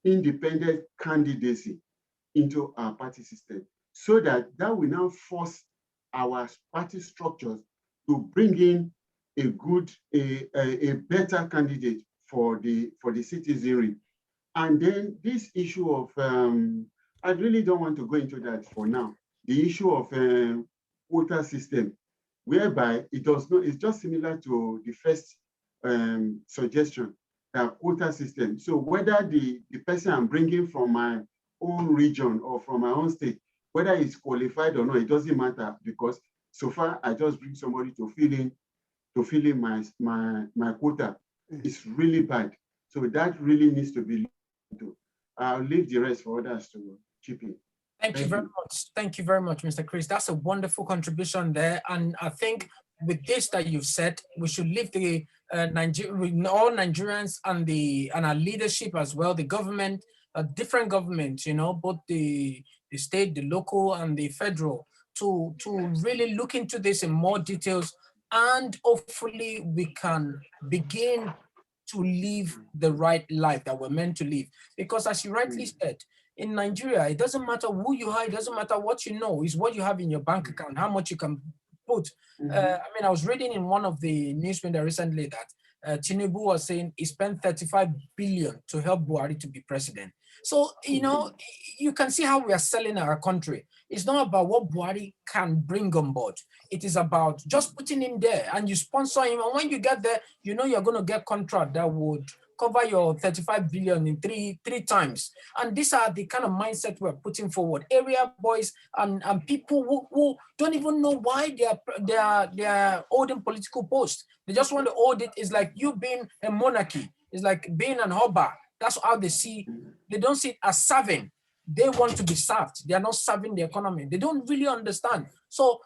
independent candidacy into our party system, so that will now force our party structures to bring in a good, a better candidate for the citizenry. And then this issue of, I really don't want to go into that for now. The issue of quota system, whereby it does not, it's just similar to the first suggestion, that quota system. So whether the person I'm bringing from my own region or from my own state, whether it's qualified or not, it doesn't matter, because so far I just bring somebody to fill in my quota. It's really bad. So that really needs to be looked into. I'll leave the rest for others to chip in. Thank you very much. Thank you very much, Mr. Chris. That's a wonderful contribution there. And I think with this that you've said, we should leave the all Nigerians and our leadership as well, the government, different governments, you know, both the state, the local, and the federal, to really look into this in more details, and hopefully we can begin to live the right life that we're meant to live. Because as you rightly said, in Nigeria, it doesn't matter who you are, it doesn't matter what you know, it's what you have in your bank account, how much you can put. I mean, I was reading in one of the newspaper recently that Tinubu was saying he spent 35 billion to help Buhari to be president. So, you know, you can see how we are selling our country. It's not about what Buhari can bring on board. It is about just putting him there, and you sponsor him. And when you get there, you know you're going to get contract that would cover your 35 billion in three times. And these are the kind of mindset we're putting forward. Area boys and people who don't even know why they are holding political posts. They just want to hold it. It's like you being a monarchy. It's like being an hobber. That's how they see. They don't see it as serving. They want to be served. They are not serving the economy. They don't really understand. So,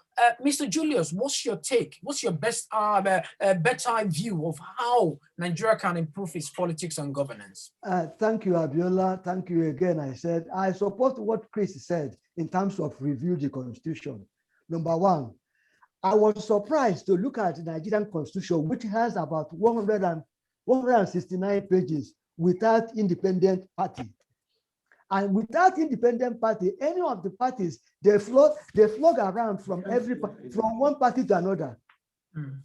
Mr. Julius, what's your take? What's your best, better view of how Nigeria can improve its politics and governance? Thank you, Abiola. Thank you again. I said, I support what Chris said in terms of review the constitution. Number one, I was surprised to look at the Nigerian constitution, which has about 169 pages without independent party. And without independent party, any of the parties, they flog around from one party to another,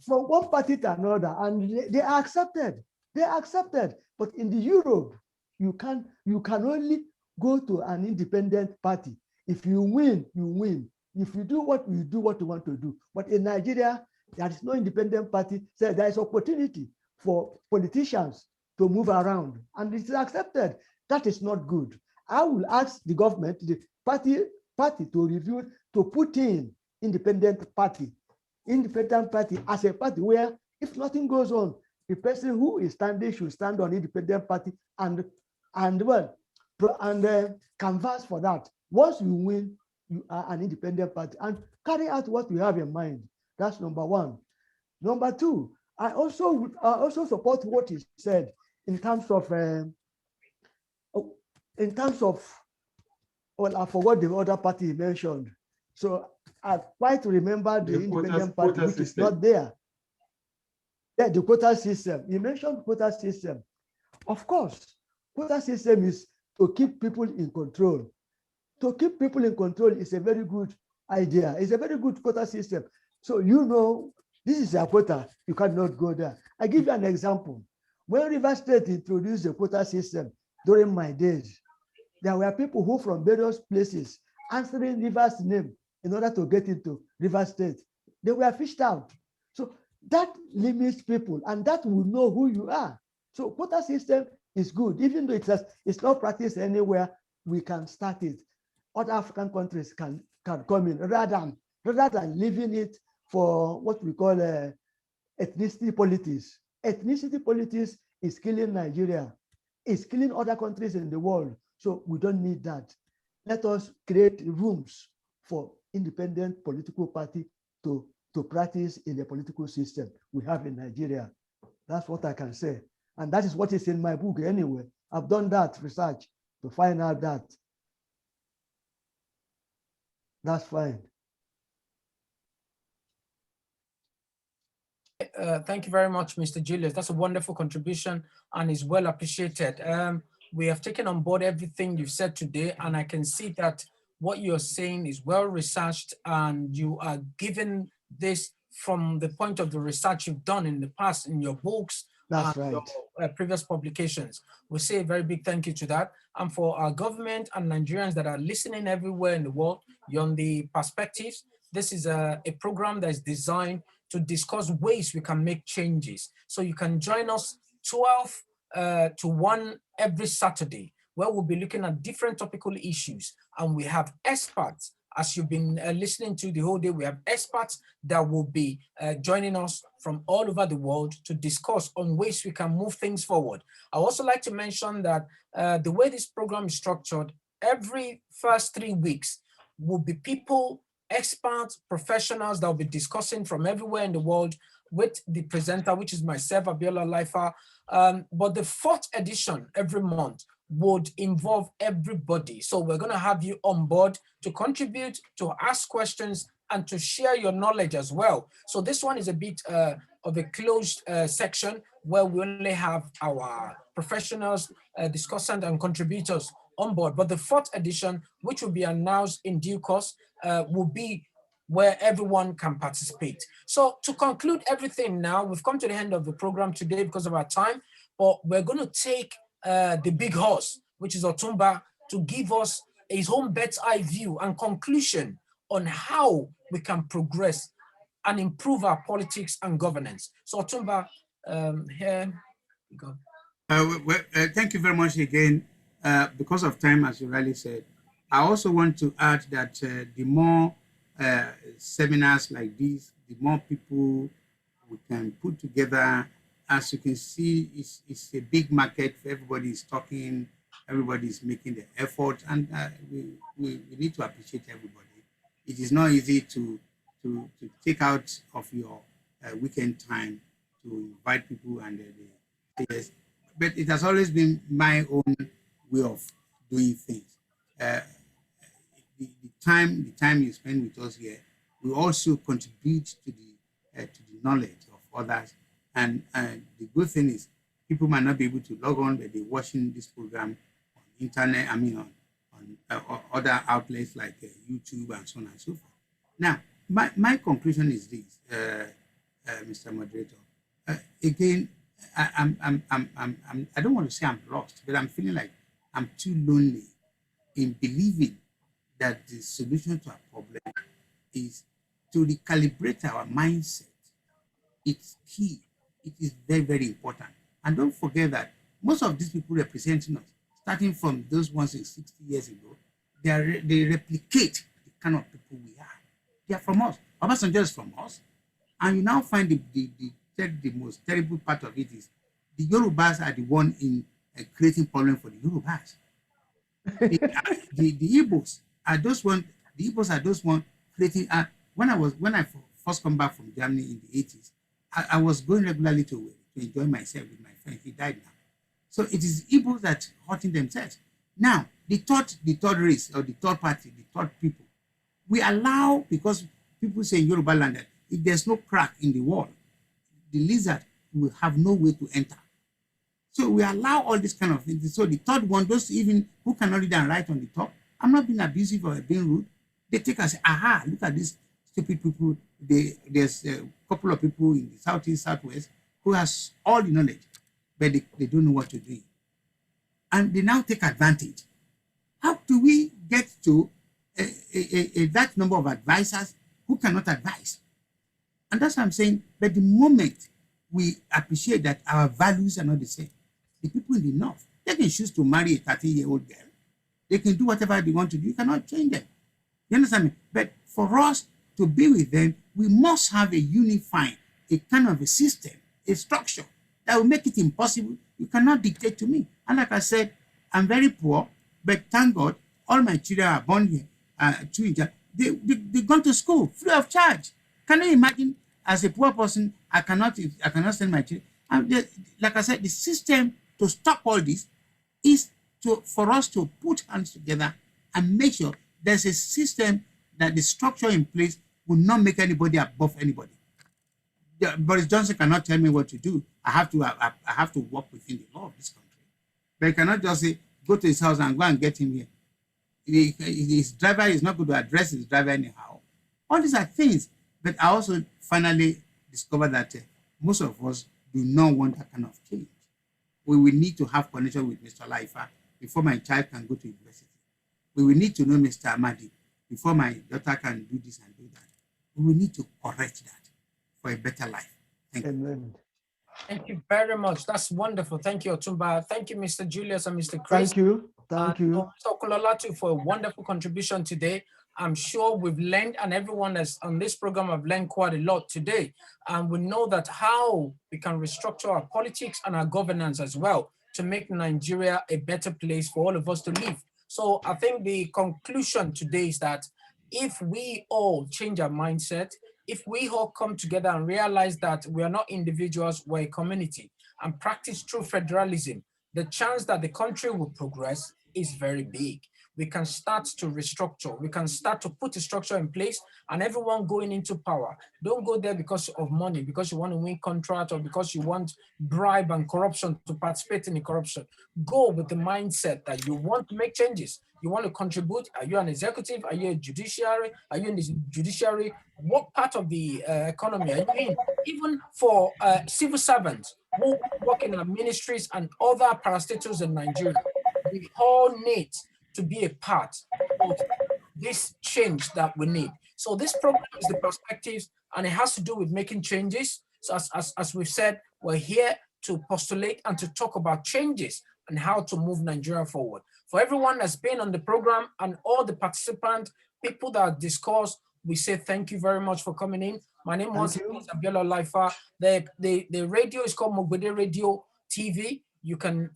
from one party to another, and they are accepted. They are accepted. But in the Europe, you can only go to an independent party. If you win, you win. If you do what you want to do. But in Nigeria, there is no independent party. So there is opportunity for politicians to move around, and it is accepted. That is not good. I will ask the government, the party to review, to put in independent party as a party where if nothing goes on, the person who is standing should stand on independent party and canvass for that. Once you win, you are an independent party and carry out what you have in mind. That's number one. Number two, I also support what he said in terms of well, I forgot the other party he mentioned. So I try to remember the independent party, which is not there. Yeah, the quota system. You mentioned quota system. Of course, quota system is to keep people in control. To keep people in control is a very good idea. It's a very good quota system. So you know, this is a quota, you cannot go there. I give you an example. When River State introduced the quota system during my days, there were people who from various places answering River's name in order to get into River State. They were fished out. So that limits people, and that will know who you are. So quota system is good, even though it's not practiced anywhere. We can start it. Other African countries can come in rather than leaving it for what we call ethnicity politics. Ethnicity politics is killing Nigeria. It's killing other countries in the world. So we don't need that. Let us create rooms for independent political party to practice in the political system we have in Nigeria. That's what I can say. And that is what is in my book anyway. I've done that research to find out that. That's fine. Thank you very much, Mr. Julius. That's a wonderful contribution and is well appreciated. We have taken on board everything you've said today, and I can see that what you're saying is well researched, and you are giving this from the point of the research you've done in the past in your books That's and right. your previous publications. We say a very big thank you to that. And for our government and Nigerians that are listening everywhere in the world, you're on the perspectives. This is a program that is designed to discuss ways we can make changes. So you can join us 12 to 1 every Saturday, where we'll be looking at different topical issues. And we have experts, as you've been listening to the whole day, we have experts that will be joining us from all over the world to discuss on ways we can move things forward. I also like to mention that the way this program is structured, every first 3 weeks will be people, experts, professionals that will be discussing from everywhere in the world with the presenter, which is myself, Abiola Laifa. But the fourth edition every month would involve everybody. So we're going to have you on board to contribute, to ask questions, and to share your knowledge as well. So this one is a bit of a closed section where we only have our professionals, discussants, and contributors on board. But the fourth edition, which will be announced in due course, will be where everyone can participate. So to conclude everything now, we've come to the end of the program today because of our time, but we're going to take the big horse, which is Otumba, to give us his own bird's eye view and conclusion on how we can progress and improve our politics and governance. So Otumba, here you go. Thank you very much again. Because of time, as you rightly said, I also want to add that the more seminars like this, the more people we can put together. As you can see, it's a big market. Everybody is talking, everybody is making the effort, and we need to appreciate everybody. It is not easy to take out of your weekend time to invite people and say yes. But it has always been my own way of doing things. The time you spend with us here will also contribute to the knowledge of others. And the good thing is, people might not be able to log on, but they're watching this program on internet. I mean, on other outlets like YouTube and so on and so forth. Now, my conclusion is this, Mr. Moderator. Again, I don't want to say I'm lost, but I'm feeling like I'm too lonely in believing that the solution to our problem is to recalibrate our mindset. It's key. It is very, very important. And don't forget that most of these people representing us, starting from those ones in 60 years ago, they replicate the kind of people we are. They are from us. Obasanjo is from us. And you now find the most terrible part of it is the Yorubas are the one in creating problem for the Yorubas. the Igbos are those one. The Igbos are those one creating. When I first come back from Germany in the 80s, I was going regularly to enjoy myself with my friend. He died now. So it is Igbos that hurting themselves. Now, the third race or the third party, the third people, we allow, because people say in Yoruba land that if there's no crack in the wall, the lizard will have no way to enter. So we allow all this kind of things. So the third one, those even who cannot read and write on the top, I'm not being abusive or being rude. They take and say, aha, look at these stupid people. There's a couple of people in the southeast, southwest who has all the knowledge, but they don't know what to do. And they now take advantage. How do we get to that number of advisors who cannot advise? And that's what I'm saying. But the moment we appreciate that our values are not the same, the people in the north, they can choose to marry a 30-year-old girl. They can do whatever they want to do. You cannot change them. You understand me? But for us to be with them, we must have a unifying, a kind of a system, a structure that will make it impossible. You cannot dictate to me. And like I said, I'm very poor, but thank God, all my children are born here. They've gone to school free of charge. Can you imagine? As a poor person, I cannot send my children. And like I said, the system to stop all this is for us to put hands together and make sure there's a system that the structure in place will not make anybody above anybody. Boris Johnson cannot tell me what to do. I have to work within the law of this country. But you cannot just say, go to his house and go and get him here. His driver is not going to address his driver anyhow. All these are things. But I also finally discovered that most of us do not want that kind of change. We will need to have connection with Mr. Laifa before my child can go to university. We will need to know Mr. Amadi before my daughter can do this and do that. We will need to correct that for a better life. Thank you. Amen. Thank you very much. That's wonderful. Thank you, Otumba. Thank you, Mr. Julius and Mr. Chris. Thank you. Thank you. Mr. Okololatu for a wonderful contribution today. I'm sure we've learned, and everyone that's on this program have learned quite a lot today. And we know that how we can restructure our politics and our governance as well to make Nigeria a better place for all of us to live. So I think the conclusion today is that if we all change our mindset, if we all come together and realize that we are not individuals, we're a community, and practice true federalism, the chance that the country will progress is very big. We can start to restructure. We can start to put a structure in place, and everyone going into power. Don't go there because of money, because you want to win contract, or because you want bribe and corruption to participate in the corruption. Go with the mindset that you want to make changes. You want to contribute. Are you an executive? Are you a judiciary? Are you in the judiciary? What part of the economy are you in? Even for civil servants who work in our ministries and other parastatals in Nigeria, we all need to be a part of this change that we need. So this program is the perspectives, and it has to do with making changes. So as we've said, we're here to postulate and to talk about changes and how to move Nigeria forward. For everyone that's been on the program and all the participants, people that discussed, we say thank you very much for coming in. My name was Abiola Laifa. The radio is called MOGBEDE Radio TV. You can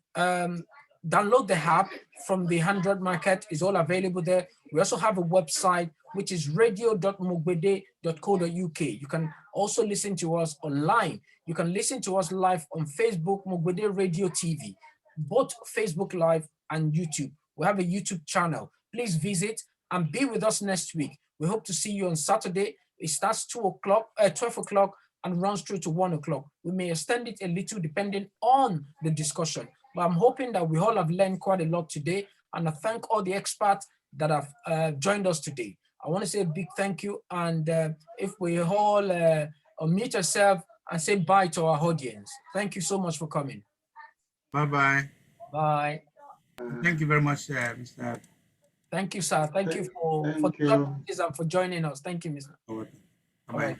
download the app from the 100 Market. Is all available there. We also have a website, which is radio.mogbede.co.uk. You can also listen to us online. You can listen to us live on Facebook, MOGBEDE Radio TV, both Facebook Live and YouTube. We have a YouTube channel. Please visit and be with us next week. We hope to see you on Saturday. It starts 12 o'clock and runs through to 1 o'clock. We may extend it a little depending on the discussion. But I'm hoping that we all have learned quite a lot today. And I thank all the experts that have joined us today. I want to say a big thank you. And if we all unmute ourselves and say bye to our audience. Thank you so much for coming. Bye-bye. Bye. Thank you very much, Mr. Thank you, sir. Thank you for joining us. Thank you, Mr. Bye-bye. All right.